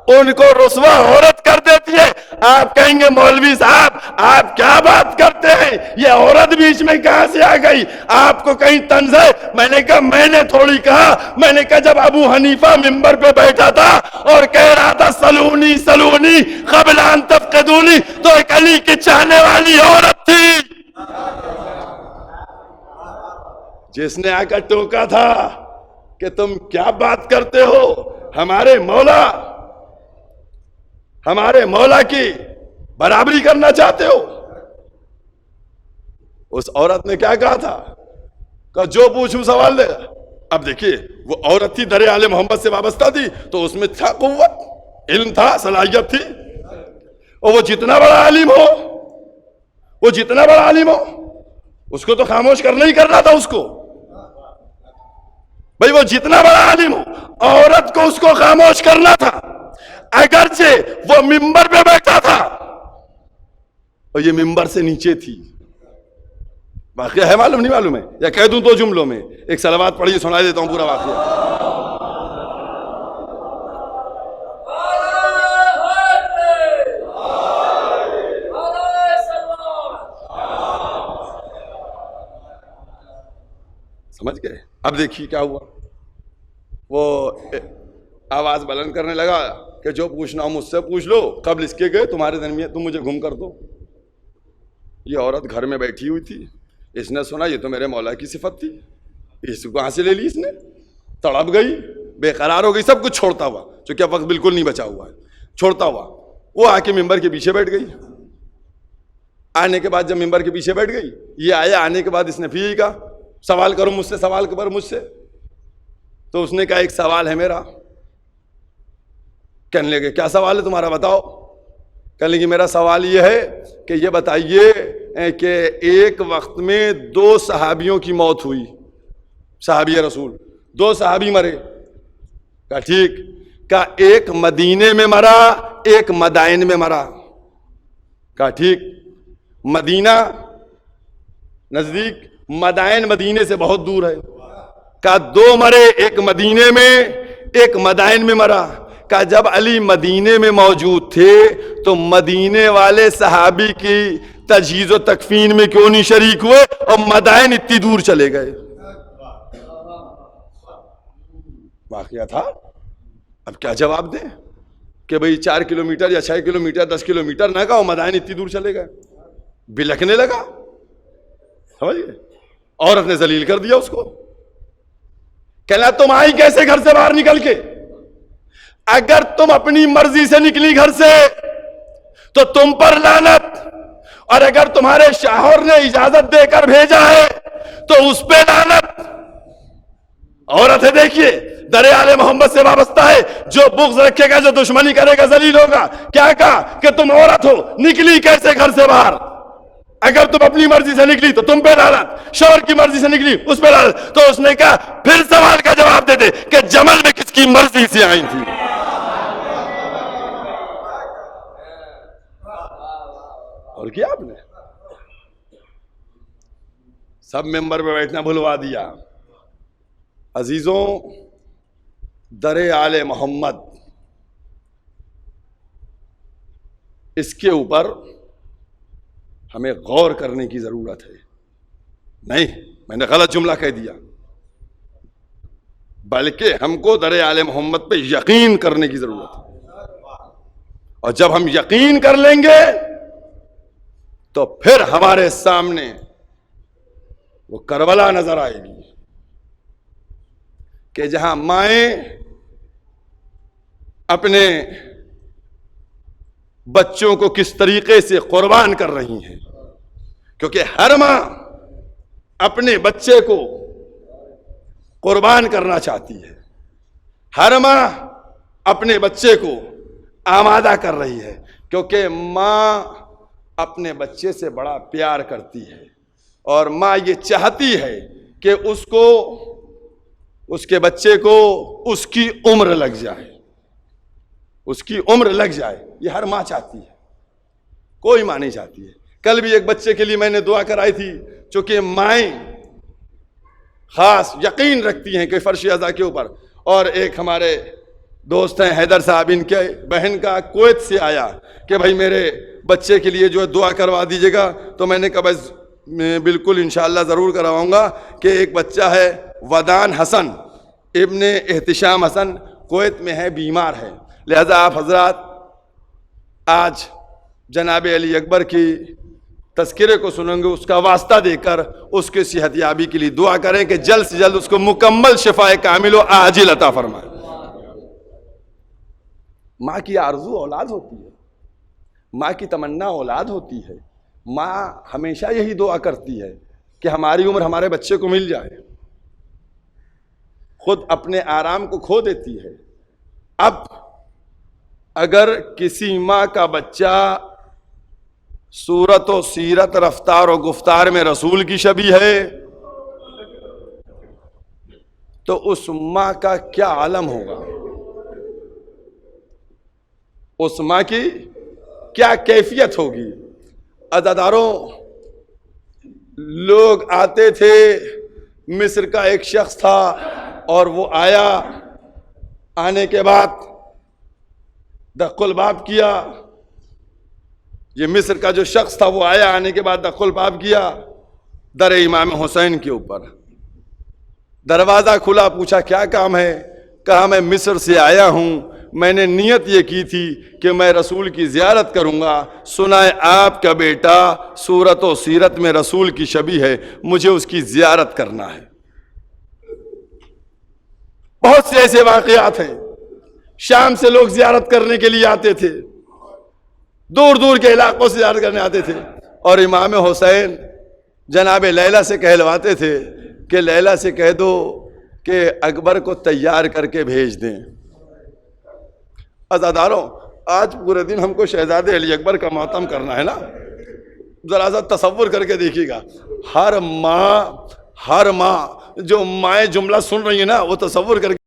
ان کو رسوا عورت کر دیتی ہے۔ آپ کہیں گے مولوی صاحب آپ کیا بات کرتے ہیں، یہ عورت بیچ میں کہاں سے آ گئی، آپ کو کہیں طنز ہے؟ میں نے کہا میں نے تھوڑی کہا، میں نے کہا جب ابو حنیفہ منبر پہ بیٹھا تھا اور کہہ رہا تھا سلونی سلونی قبل ان تفقدونی، تو ایک علی کی چاہنے والی عورت تھی جس نے آ کر ٹوکا تھا کہ تم کیا بات کرتے ہو، ہمارے مولا کی برابری کرنا چاہتے ہو۔ اس عورت نے کیا کہا تھا کہ جو پوچھوں سوال دے۔ اب دیکھیے وہ عورت تھی، در آل محمد سے وابستہ تھی، تو اس میں تھا قوت، علم تھا، صلاحیت تھی، اور وہ جتنا بڑا عالم ہو اس کو تو خاموش کرنا ہی کرنا تھا۔ اس کو بھئی وہ جتنا بڑا عالم ہو، عورت کو اس کو خاموش کرنا تھا، اگرچہ وہ منبر پہ بیٹھا تھا اور یہ منبر سے نیچے تھی۔ واقعہ ہے، معلوم نہیں معلوم ہے، یا کہہ دوں دو جملوں میں؟ ایک صلوات پڑھیے، سنا دیتا ہوں پورا واقعہ۔ سمجھ گئے؟ اب دیکھیے کیا ہوا۔ وہ آواز بلند کرنے لگا کہ جو پوچھنا ہو مجھ سے پوچھ لو، قبل اس کے گئے تمہارے درمیان تم مجھے گم کر دو۔ یہ عورت گھر میں بیٹھی ہوئی تھی، اس نے سنا یہ تو میرے مولا کی صفت تھی، اس کو کہاں سے لے لی اس نے؟ تڑپ گئی، بے قرار ہو گئی، سب کچھ چھوڑتا ہوا، چونکہ اب وقت بالکل نہیں بچا ہوا ہے، چھوڑتا ہوا وہ آ کے ممبر کے پیچھے بیٹھ گئی۔ آنے کے بعد جب ممبر کے پیچھے بیٹھ گئی، یہ آیا، آنے کے بعد اس نے پھر کہا سوال کرو مجھ سے، سوال کرو مجھ سے۔ تو اس نے کہا ایک سوال ہے میرا۔ کہنے لگے کیا سوال ہے تمہارا بتاؤ؟ کہنے لگے میرا سوال یہ ہے کہ یہ بتائیے کہ ایک وقت میں 2 صحابیوں کی موت ہوئی، صحابی رسول 2 صحابی مرے۔ کہا ٹھیک، کہا ایک مدینے میں مرا، ایک مدائن میں مرا۔ کہا ٹھیک، مدینہ نزدیک، مدائن مدینے سے بہت دور ہے۔ کہا 2 مرے، ایک مدینے میں ایک مدائن میں مرا۔ کہا جب علی مدینے میں موجود تھے تو مدینے والے صحابی کی تجہیز و تکفین میں کیوں نہیں شریک ہوئے اور مدائن اتنی دور چلے گئے؟ واقعہ تھا۔ اب کیا جواب دیں کہ بھئی 4 کلومیٹر یا 6 کلومیٹر 10 کلومیٹر نہ کہو، مدائن اتنی دور چلے گئے؟ بلکنے لگا، سمجھ گئے؟ عورت نے ذلیل کر دیا اس کو۔ کہنا تم آئی کیسے گھر سے باہر نکل کے؟ اگر تم اپنی مرضی سے نکلی گھر سے تو تم پر لعنت، اور اگر تمہارے شوہر نے اجازت دے کر بھیجا ہے تو اس پہ لعنت۔ عورت ہے، دیکھیے در آل محمد سے وابستہ ہے، جو بغض رکھے گا، جو دشمنی کرے گا، ذلیل ہوگا۔ کیا کہا کہ تم عورت ہو، نکلی کیسے گھر سے باہر؟ اگر تم اپنی مرضی سے نکلی تو تم پہ لعنت، شوہر کی مرضی سے نکلی اس پہ لعنت۔ تو اس نے کہا پھر سوال کا جواب دے دے کہ جمل میں کس کی مرضی سے آئی تھی؟ اور کیا آپ نے سب ممبر پہ بیٹھنا بھلوا دیا۔ عزیزوں، در آل محمد، اس کے اوپر ہمیں غور کرنے کی ضرورت ہے۔ نہیں، میں نے غلط جملہ کہہ دیا، بلکہ ہم کو در آل محمد پہ یقین کرنے کی ضرورت ہے، اور جب ہم یقین کر لیں گے تو پھر ہمارے سامنے وہ کربلا نظر آئے گی کہ جہاں مائیں اپنے بچوں کو کس طریقے سے قربان کر رہی ہیں، کیونکہ ہر ماں اپنے بچے کو قربان کرنا چاہتی ہے، ہر ماں اپنے بچے کو آمادہ کر رہی ہے، کیونکہ ماں اپنے بچے سے بڑا پیار کرتی ہے، اور ماں یہ چاہتی ہے کہ اس کے بچے کو اس کی عمر لگ جائے، اس کی عمر لگ جائے۔ یہ ہر ماں چاہتی ہے، کوئی ماں نہیں چاہتی ہے۔ کل بھی ایک بچے کے لیے میں نے دعا کرائی تھی، چونکہ مائیں خاص یقین رکھتی ہیں کہ فرش ازا کے اوپر، اور ایک ہمارے دوست ہیں حیدر صاحب، ان کے بہن کا کویت سے آیا کہ بھائی میرے بچے کے لیے جو ہے دعا کروا دیجیے گا، تو میں نے کہا بس بالکل انشاءاللہ ضرور کرواؤں گا، کہ ایک بچہ ہے ودان حسن ابن احتشام حسن، کویت میں ہے، بیمار ہے، لہذا آپ حضرات آج جناب علی اکبر کی تذکرے کو سنیں گے، اس کا واسطہ دے کر اس کے صحت یابی کے لیے دعا کریں کہ جلد سے جلد اس کو مکمل شفاء کامل و عاجل عطا فرمائے۔ ماں کی آرزو اولاد ہوتی ہے، ماں کی تمنا اولاد ہوتی ہے، ماں ہمیشہ یہی دعا کرتی ہے کہ ہماری عمر ہمارے بچے کو مل جائے، خود اپنے آرام کو کھو دیتی ہے۔ اب اگر کسی ماں کا بچہ صورت و سیرت، رفتار و گفتار میں رسول کی شبیہ ہے تو اس ماں کا کیا عالم ہوگا، اس ماں کی کیا کیفیت ہوگی۔ عزاداروں، لوگ آتے تھے، مصر کا ایک شخص تھا اور وہ آیا، آنے کے بعد دق الباب کیا، یہ مصر کا جو شخص تھا وہ آیا، آنے کے بعد دق الباب کیا، در امام حسین کے اوپر، دروازہ کھلا، پوچھا کیا کام ہے؟ کہا میں مصر سے آیا ہوں، میں نے نیت یہ کی تھی کہ میں رسول کی زیارت کروں گا، سنا ہے آپ کا بیٹا صورت و سیرت میں رسول کی شبیہ ہے، مجھے اس کی زیارت کرنا ہے۔ بہت سے ایسے واقعات ہیں، شام سے لوگ زیارت کرنے کے لیے آتے تھے، دور دور کے علاقوں سے زیارت کرنے آتے تھے، اور امام حسین جناب لیلا سے کہلواتے تھے کہ لیلا سے کہہ دو کہ اکبر کو تیار کر کے بھیج دیں۔ عزاداروں، آج پورے دن ہم کو شہزادے علی اکبر کا ماتم کرنا ہے نا، ذرا سا تصور کر کے دیکھیے گا، ہر ماں جو مائیں جملہ سن رہی ہے نا، وہ تصور کر کے،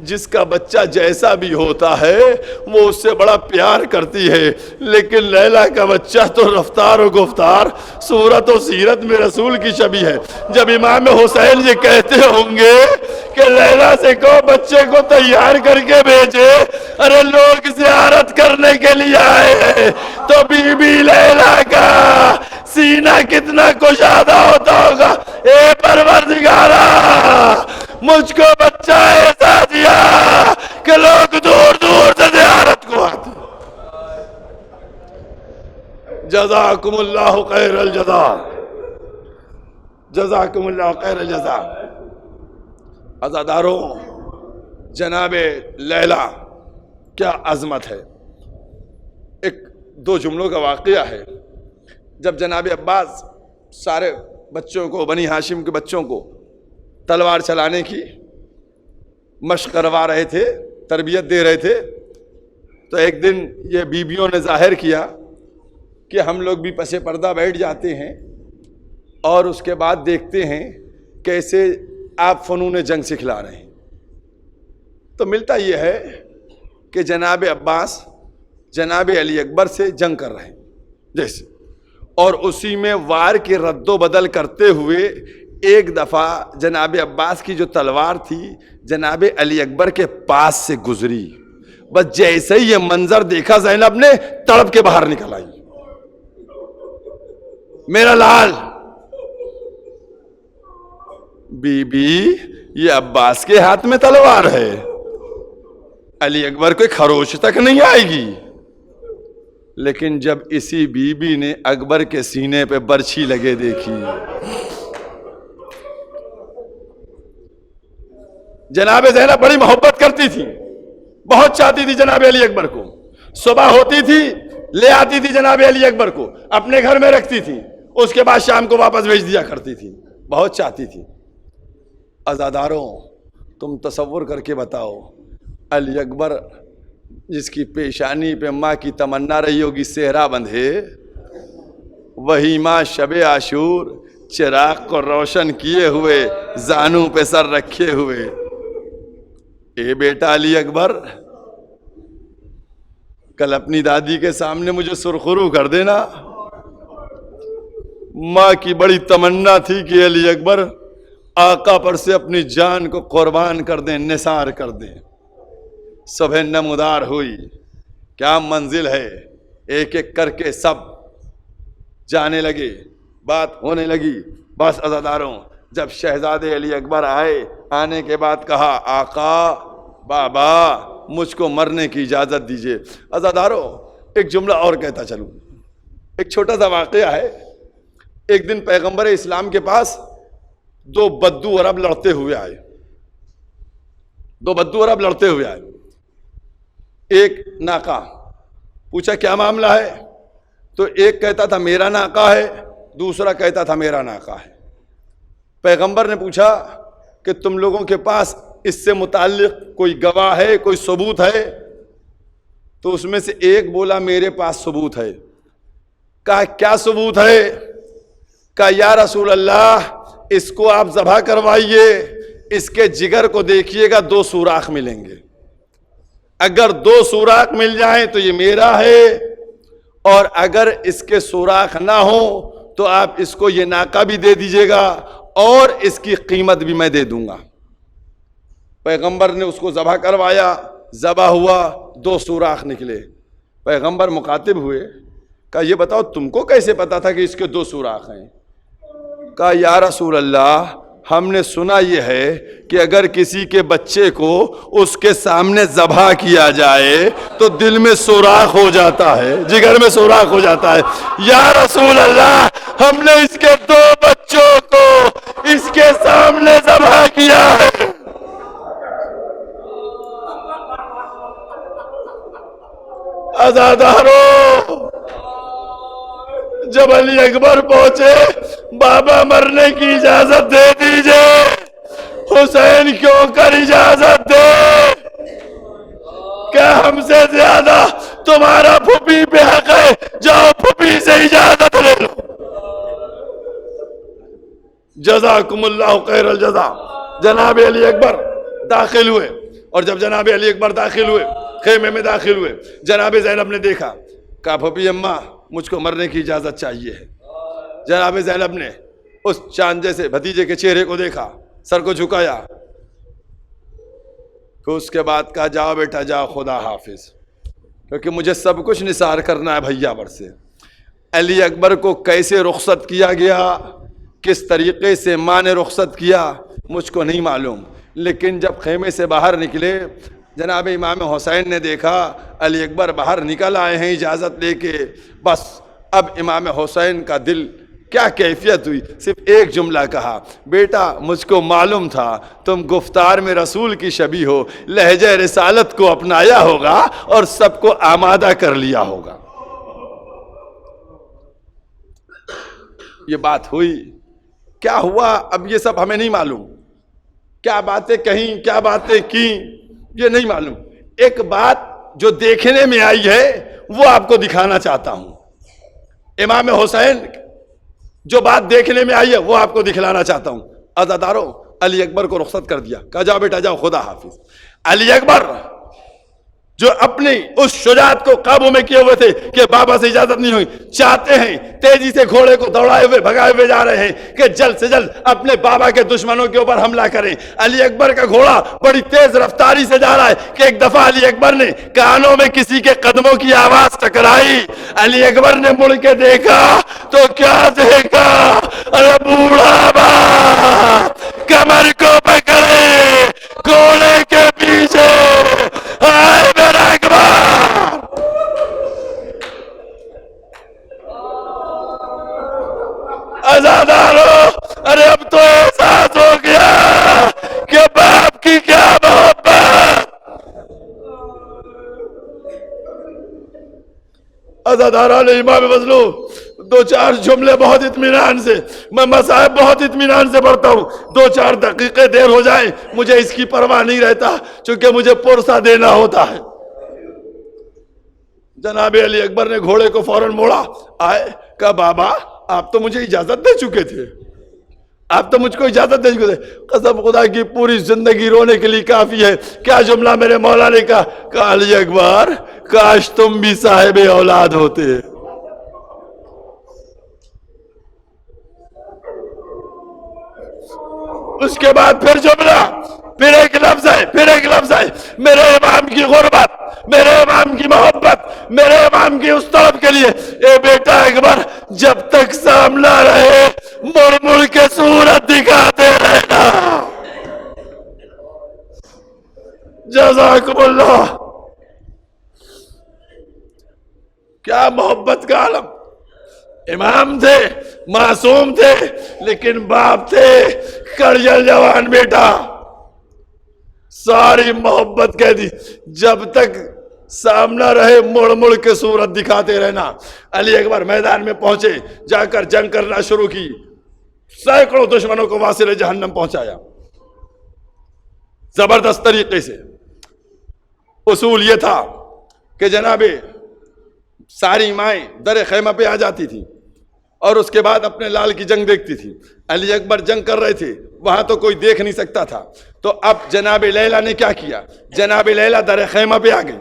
جس کا بچہ جیسا بھی ہوتا ہے وہ اس سے بڑا پیار کرتی ہے، لیکن لیلا کا بچہ تو رفتار و گفتار صورت و سیرت میں رسول کی شبیہ ہے۔ جب امام حسین یہ کہتے ہوں گے کہ لیلا سے کہو بچے کو تیار کر کے بھیجے، ارے لوگ زیارت کرنے کے لیے آئے ہیں، تو بی بی لیلا کا سینہ کتنا کشادہ ہوتا ہوگا، اے پروردگارا مجھ کو بچہ ایسا دیا کہ لوگ دور دور سے زیارت کو آتے۔ جزاکم اللہ خیر الجزا، جزاکم اللہ خیر الجزا۔ عزاداروں، جناب لیلا کیا عظمت ہے۔ ایک دو جملوں کا واقعہ ہے، جب جناب عباس سارے بچوں کو، بنی ہاشم کے بچوں کو تلوار چلانے کی مشق کروا رہے تھے، تربیت دے رہے تھے، تو ایک دن یہ بیویوں نے ظاہر کیا کہ ہم لوگ بھی پس پردہ بیٹھ جاتے ہیں اور اس کے بعد دیکھتے ہیں کیسے آپ فنون جنگ سکھلا رہے ہیں۔ تو ملتا یہ ہے کہ جناب عباس جناب علی اکبر سے جنگ کر رہے ہیں جیسے، اور اسی میں وار کے رد و بدل کرتے ہوئے ایک دفعہ جناب عباس کی جو تلوار تھی جناب علی اکبر کے پاس سے گزری، بس جیسے ہی یہ منظر دیکھا زینب نے تڑپ کے باہر نکل آئی، میرا لال۔ بی بی یہ عباس کے ہاتھ میں تلوار ہے، علی اکبر کوئی خروش تک نہیں آئے گی۔ لیکن جب اسی بی بی نے اکبر کے سینے پہ برچھی لگے دیکھی، جناب زینب بڑی محبت کرتی تھی، بہت چاہتی تھی جناب علی اکبر کو، صبح ہوتی تھی لے آتی تھی جناب علی اکبر کو، اپنے گھر میں رکھتی تھی، اس کے بعد شام کو واپس بھیج دیا کرتی تھی، بہت چاہتی تھی۔ عزاداروں، تم تصور کر کے بتاؤ، علی اکبر جس کی پیشانی پہ ماں کی تمنا رہی ہوگی صحرا بندھے، وہی ماں شب عاشور چراغ کو روشن کیے ہوئے زانوں پہ سر رکھے ہوئے، اے بیٹا علی اکبر کل اپنی دادی کے سامنے مجھے سرخرو کر دینا۔ ماں کی بڑی تمنا تھی کہ علی اکبر آقا پر سے اپنی جان کو قربان کر دیں، نثار کر دیں۔ صبح نمودار ہوئی، کیا منزل ہے، ایک ایک کر کے سب جانے لگے، بات ہونے لگی۔ بس عزاداروں، جب شہزادے علی اکبر آئے، آنے کے بعد کہا آقا بابا مجھ کو مرنے کی اجازت دیجئے۔ عزاداروں، ایک جملہ اور کہتا چلوں، ایک چھوٹا سا واقعہ ہے۔ ایک دن پیغمبر اسلام کے پاس دو بدو عرب لڑتے ہوئے آئے، ایک ناقہ، پوچھا کیا معاملہ ہے، تو ایک کہتا تھا میرا ناقہ ہے، دوسرا کہتا تھا میرا ناقہ ہے۔ پیغمبر نے پوچھا کہ تم لوگوں کے پاس اس سے متعلق کوئی گواہ ہے، کوئی ثبوت ہے؟ تو اس میں سے ایک بولا میرے پاس ثبوت ہے۔ کہا کیا ثبوت ہے؟ کہا یا رسول اللہ اس کو آپ ذبح کروائیے، اس کے جگر کو دیکھیے گا 2 سوراخ ملیں گے، اگر 2 سوراخ مل جائیں تو یہ میرا ہے، اور اگر اس کے سوراخ نہ ہوں تو آپ اس کو یہ ناقہ بھی دے دیجئے گا اور اس کی قیمت بھی میں دے دوں گا۔ پیغمبر نے اس کو ذبح کروایا، ذبح ہوا، 2 سوراخ نکلے۔ پیغمبر مخاطب ہوئے، کہا یہ بتاؤ تم کو کیسے پتا تھا کہ اس کے 2 سوراخ ہیں؟ کہا یا رسول اللہ ہم نے سنا یہ ہے کہ اگر کسی کے بچے کو اس کے سامنے ذبح کیا جائے تو دل میں سوراخ ہو جاتا ہے، جگر میں سوراخ ہو جاتا ہے۔ یا رسول اللہ، ہم نے اس کے 2 بچوں کو اس کے سامنے ذبح کیا ہے۔ عزادارو، جب علی اکبر پہنچے، بابا مرنے کی اجازت دے دیجئے، حسین کیوں کر اجازت دے؟ کیا ہم سے زیادہ تمہارا پھوپھی پہ حق ہے؟ جاؤ پھوپھی سے اجازت لے لو۔ جزاکم اللہ خیر الجزا۔ جناب علی اکبر داخل ہوئے، اور جب جناب علی اکبر داخل ہوئے، خیمے میں داخل ہوئے، جناب زینب نے دیکھا، کہا پھوپھی اماں مجھ کو مرنے کی اجازت چاہیے۔ جناب زینب نے اس چاند جیسے بھتیجے کے چہرے کو دیکھا، سر کو جھکایا، پھر اس کے بعد کہا جاؤ بیٹا جاؤ، خدا حافظ، کیونکہ مجھے سب کچھ نثار کرنا ہے بھیا بر سے۔ علی اکبر کو کیسے رخصت کیا گیا، کس طریقے سے ماں نے رخصت کیا، مجھ کو نہیں معلوم، لیکن جب خیمے سے باہر نکلے، جناب امام حسین نے دیکھا علی اکبر باہر نکل آئے ہیں اجازت لے کے، بس اب امام حسین کا دل کیا کیفیت ہوئی، صرف ایک جملہ کہا، بیٹا مجھ کو معلوم تھا تم گفتار میں رسول کی شبیہ ہو، لہجہ رسالت کو اپنایا ہوگا اور سب کو آمادہ کر لیا ہوگا۔ یہ بات ہوئی، کیا ہوا اب یہ سب ہمیں نہیں معلوم، کیا باتیں کہیں کیا باتیں کی یہ نہیں معلوم۔ ایک بات جو دیکھنے میں آئی ہے وہ آپ کو دکھانا چاہتا ہوں۔ امام حسین جو بات دیکھنے میں آئی ہے وہ آپ کو دکھلانا چاہتا ہوں۔ عزادارو، علی اکبر کو رخصت کر دیا، کہا جاؤ بیٹا جاؤ، خدا حافظ۔ علی اکبر جو اپنی اس شجاعت کو قابو میں کیے ہوئے تھے کہ بابا سے اجازت نہیں ہوئی، چاہتے ہیں تیزی سے گھوڑے کو دوڑائے ہوئے بھگائے ہوئے جا رہے ہیں کہ جلد سے جلد اپنے بابا کے دشمنوں کے اوپر حملہ کریں۔ علی اکبر کا گھوڑا بڑی تیز رفتاری سے جا رہا ہے کہ ایک دفعہ علی اکبر نے کانوں میں کسی کے قدموں کی آواز ٹکرائی۔ علی اکبر نے مڑ کے دیکھا تو کیا دیکھا، ارے بوڑھا باپ کمر کو پکڑے گھوڑے کے پیچھے، آئے میرا اکبر۔ عزادارو، ارے اب تو احساس ہو گیا کہ باپ کی کیا محبت۔ عزاداران امام مظلوم، 2-4 جملے بہت اطمینان سے، میں مصائب بہت اطمینان سے پڑھتا ہوں، 2-4 دقیقے دیر ہو جائیں مجھے اس کی پرواہ نہیں رہتا، چونکہ مجھے پرسہ دینا ہوتا ہے۔ جناب علی اکبر نے گھوڑے کو فوراً موڑا، آئے، کہا بابا آپ تو مجھے اجازت دے چکے تھے، آپ تو مجھ کو اجازت دے چکے تھے، قسم خدا کی پوری زندگی رونے کے لیے کافی ہے۔ کیا جملہ میرے مولا نے کہا علی اکبر کاش تم بھی صاحب اولاد ہوتے۔ اس کے بعد پھر جملہ، پھر ایک لفظ ہے، پھر ایک لفظ ہے، میرے امام کی غربت، میرے امام کی محبت، میرے امام کی اس طلب کے لیے، اے بیٹا اکبر جب تک سامنا رہے مڑ مڑ کے صورت دکھاتے رہنا۔ جزاکم اللہ۔ کیا محبت کا عالم، امام تھے، معصوم تھے، لیکن باپ تھے کڑجل جوان بیٹا، ساری محبت کہہ دی، جب تک سامنا رہے مڑ مڑ کے صورت دکھاتے رہنا۔ علی اکبر میدان میں پہنچے، جا کر جنگ کرنا شروع کی، سینکڑوں دشمنوں کو واصل جہنم پہنچایا زبردست طریقے سے۔ اصول یہ تھا کہ جناب ساری مائیں در خیمہ پہ آ جاتی تھی اور اس کے بعد اپنے لال کی جنگ دیکھتی تھی۔ علی اکبر جنگ کر رہے تھے، وہاں تو کوئی دیکھ نہیں سکتا تھا، تو اب جناب لیلا نے کیا کیا، جناب لیلا در خیمہ پہ آ گئی،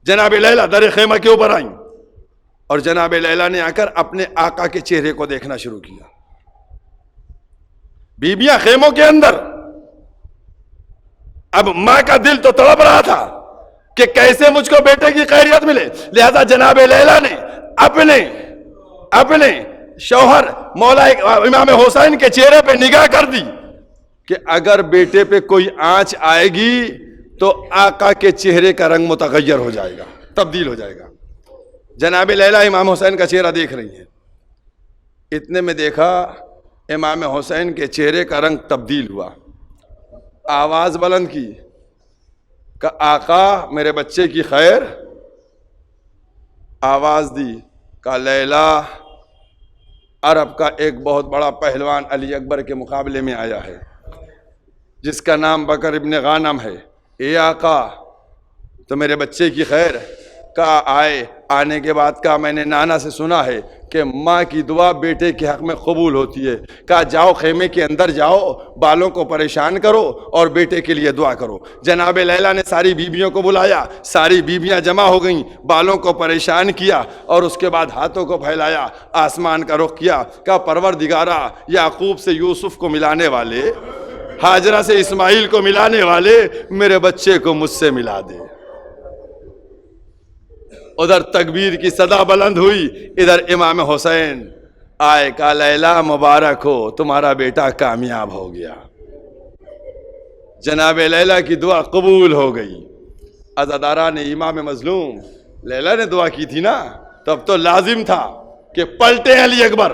جناب لیلا در خیمہ کے اوپر آئیں، اور جناب لیلا نے آ کر اپنے آقا کے چہرے کو دیکھنا شروع کیا۔ بیبیاں خیموں کے اندر، اب ماں کا دل تو تڑپ رہا تھا کہ کیسے مجھ کو بیٹے کی خیریت ملے، لہذا جناب لیلا نے اپنے شوہر مولا امام حسین کے چہرے پہ نگاہ کر دی کہ اگر بیٹے پہ کوئی آنچ آئے گی تو آقا کے چہرے کا رنگ متغیر ہو جائے گا، تبدیل ہو جائے گا۔ جناب لیلا امام حسین کا چہرہ دیکھ رہی ہیں، اتنے میں دیکھا امام حسین کے چہرے کا رنگ تبدیل ہوا، آواز بلند کی کہ آقا میرے بچے کی خیر، آواز دی کہ لیلا عرب کا ایک بہت بڑا پہلوان علی اکبر کے مقابلے میں آیا ہے جس کا نام بکر ابن غانم ہے، اے آقا تو میرے بچے کی خیر؟ کہا آئے، آنے کے بعد کہا میں نے نانا سے سنا ہے کہ ماں کی دعا بیٹے کے حق میں قبول ہوتی ہے، کہا جاؤ خیمے کے اندر جاؤ، بالوں کو پریشان کرو اور بیٹے کے لیے دعا کرو۔ جناب لیلا نے ساری بیویوں کو بلایا، ساری بیویاں جمع ہو گئیں، بالوں کو پریشان کیا اور اس کے بعد ہاتھوں کو پھیلایا، آسمان کا رخ کیا، کہا پروردگارا یعقوب سے یوسف کو ملانے والے، ہاجرہ سے اسماعیل کو ملانے والے، میرے بچے کو مجھ سے ملا دے۔ ادھر تکبیر کی صدا بلند ہوئی، ادھر امام حسین آئے، کہا لیلا مبارک ہو، تمہارا بیٹا کامیاب ہو گیا۔ جناب لیلا کی دعا قبول ہو گئی۔ عزاداران امام مظلوم، لیلا نے دعا کی تھی نا، تب تو لازم تھا کہ پلٹے علی اکبر،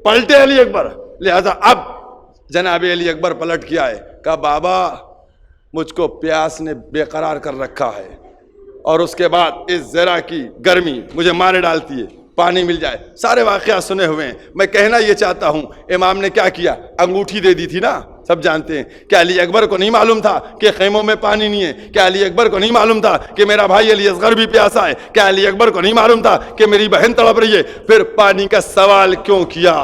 پلٹے علی اکبر، لہذا اب جناب علی اکبر پلٹ کے آئے، کہا بابا مجھ کو پیاس نے بے قرار کر رکھا ہے اور اس کے بعد اس ذرا کی گرمی مجھے مارے ڈالتی ہے، پانی مل جائے۔ سارے واقعات سنے ہوئے ہیں، میں کہنا یہ چاہتا ہوں امام نے کیا کیا، انگوٹھی دے دی تھی نا، سب جانتے ہیں۔ کیا علی اکبر کو نہیں معلوم تھا کہ خیموں میں پانی نہیں ہے؟ کیا علی اکبر کو نہیں معلوم تھا کہ میرا بھائی علی اصغر بھی پیاسا ہے؟ کیا علی اکبر کو نہیں معلوم تھا کہ میری بہن تڑپ رہی ہے؟ پھر پانی کا سوال کیوں کیا؟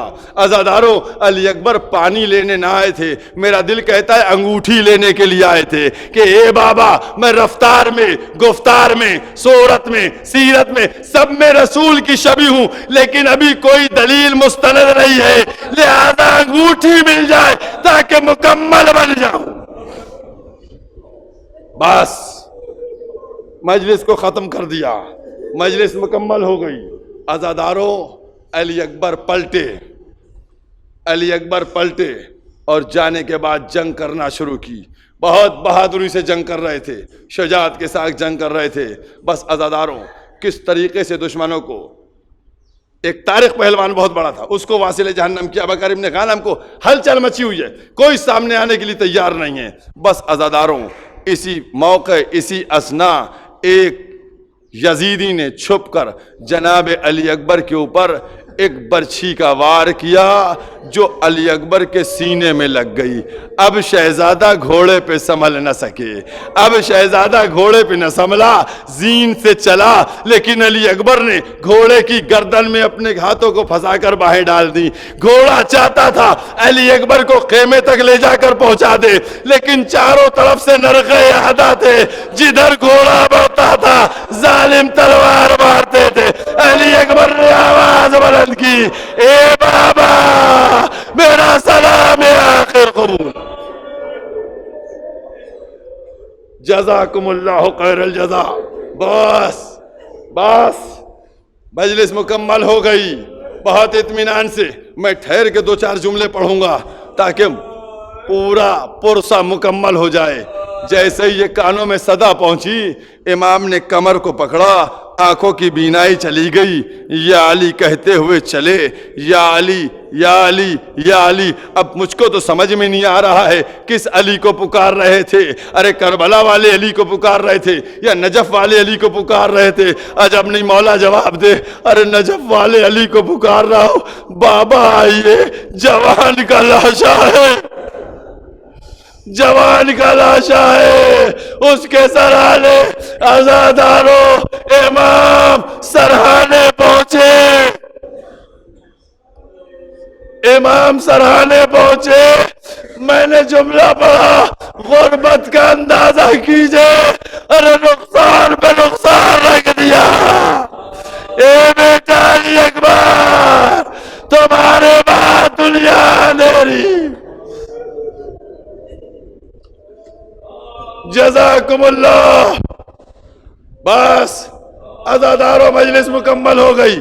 عزاداروں علی اکبر پانی لینے نہ آئے تھے، میرا دل کہتا ہے انگوٹھی لینے کے لیے آئے تھے کہ اے بابا میں رفتار میں، گفتار میں، صورت میں، سیرت میں سب میں رسول کی شبیہ ہوں، لیکن ابھی کوئی دلیل مستند نہیں ہے، لہذا انگوٹھی مل جائے تاکہ مکمل بن جاؤں۔ بس مجلس کو ختم کر دیا، مجلس مکمل ہو گئی۔ عزاداروں علی اکبر پلٹے، علی اکبر پلٹے اور جانے کے بعد جنگ کرنا شروع کی۔ بہت بہادری سے جنگ کر رہے تھے، شجاعت کے ساتھ جنگ کر رہے تھے۔ بس عزاداروں کس طریقے سے دشمنوں کو، ایک طارق پہلوان بہت بڑا تھا، اس کو واصل جہنم کیا، بکر ابن غانم کو ہلچل مچی ہوئی ہے، کوئی سامنے آنے کے لیے تیار نہیں ہے۔ بس عزاداروں اسی موقع، اسی اثنا ایک یزیدی نے چھپ کر جناب علی اکبر کے اوپر ایک برچھی کا وار کیا جو علی اکبر کے سینے میں لگ گئی۔ اب شہزادہ گھوڑے پہ سنبھل نہ سکے، اب شہزادہ گھوڑے پہ نہ سنبھلا، زین سے چلا، لیکن علی اکبر نے گھوڑے کی گردن میں اپنے ہاتھوں کو پھنسا کر باہیں ڈال دی۔ گھوڑا چاہتا تھا علی اکبر کو خیمے تک لے جا کر پہنچا دے، لیکن چاروں طرف سے نرغے احدا تھے، جدھر گھوڑا بڑھتا تھا ظالم تلوار مارتے تھے۔ علی اکبر نے آواز بلند کی، اے بابا میرا سلام آخر قبول، جزاکم اللہ خیر الجزا۔ بس بس مجلس مکمل ہو گئی، بہت اطمینان سے۔ میں ٹھہر کے دو چار جملے پڑھوں گا تاکہ پورا پرسہ مکمل ہو جائے۔ جیسے ہی یہ کانوں میں صدا پہنچی، امام نے کمر کو پکڑا، آنکھوں کی بینائی چلی گئی، یا علی کہتے ہوئے چلے، یا علی یا علی یا علی۔ اب مجھ کو تو سمجھ میں نہیں آ رہا ہے کس علی کو پکار رہے تھے، ارے کربلا والے علی کو پکار رہے تھے یا نجف والے علی کو پکار رہے تھے؟ عجب نہیں، مولا جواب دے۔ ارے نجف والے علی کو پکار رہا ہو، بابا آئیے، جوان کا لاشا ہے، جوان کا لاشا ہے، اس کے سرحانے۔ عزاداروں امام سرحانے پہنچے، امام سرحانے پہنچے، میں نے جملہ پڑھا، غربت کا اندازہ کیجئے، ارے نقصان پہ نقصان رکھ دیا۔ اے بیٹا علی اکبر، تمہارے بعد دنیا اندھیری۔ جزاکم اللہ۔ بس عزاداروں مجلس مکمل ہو گئی۔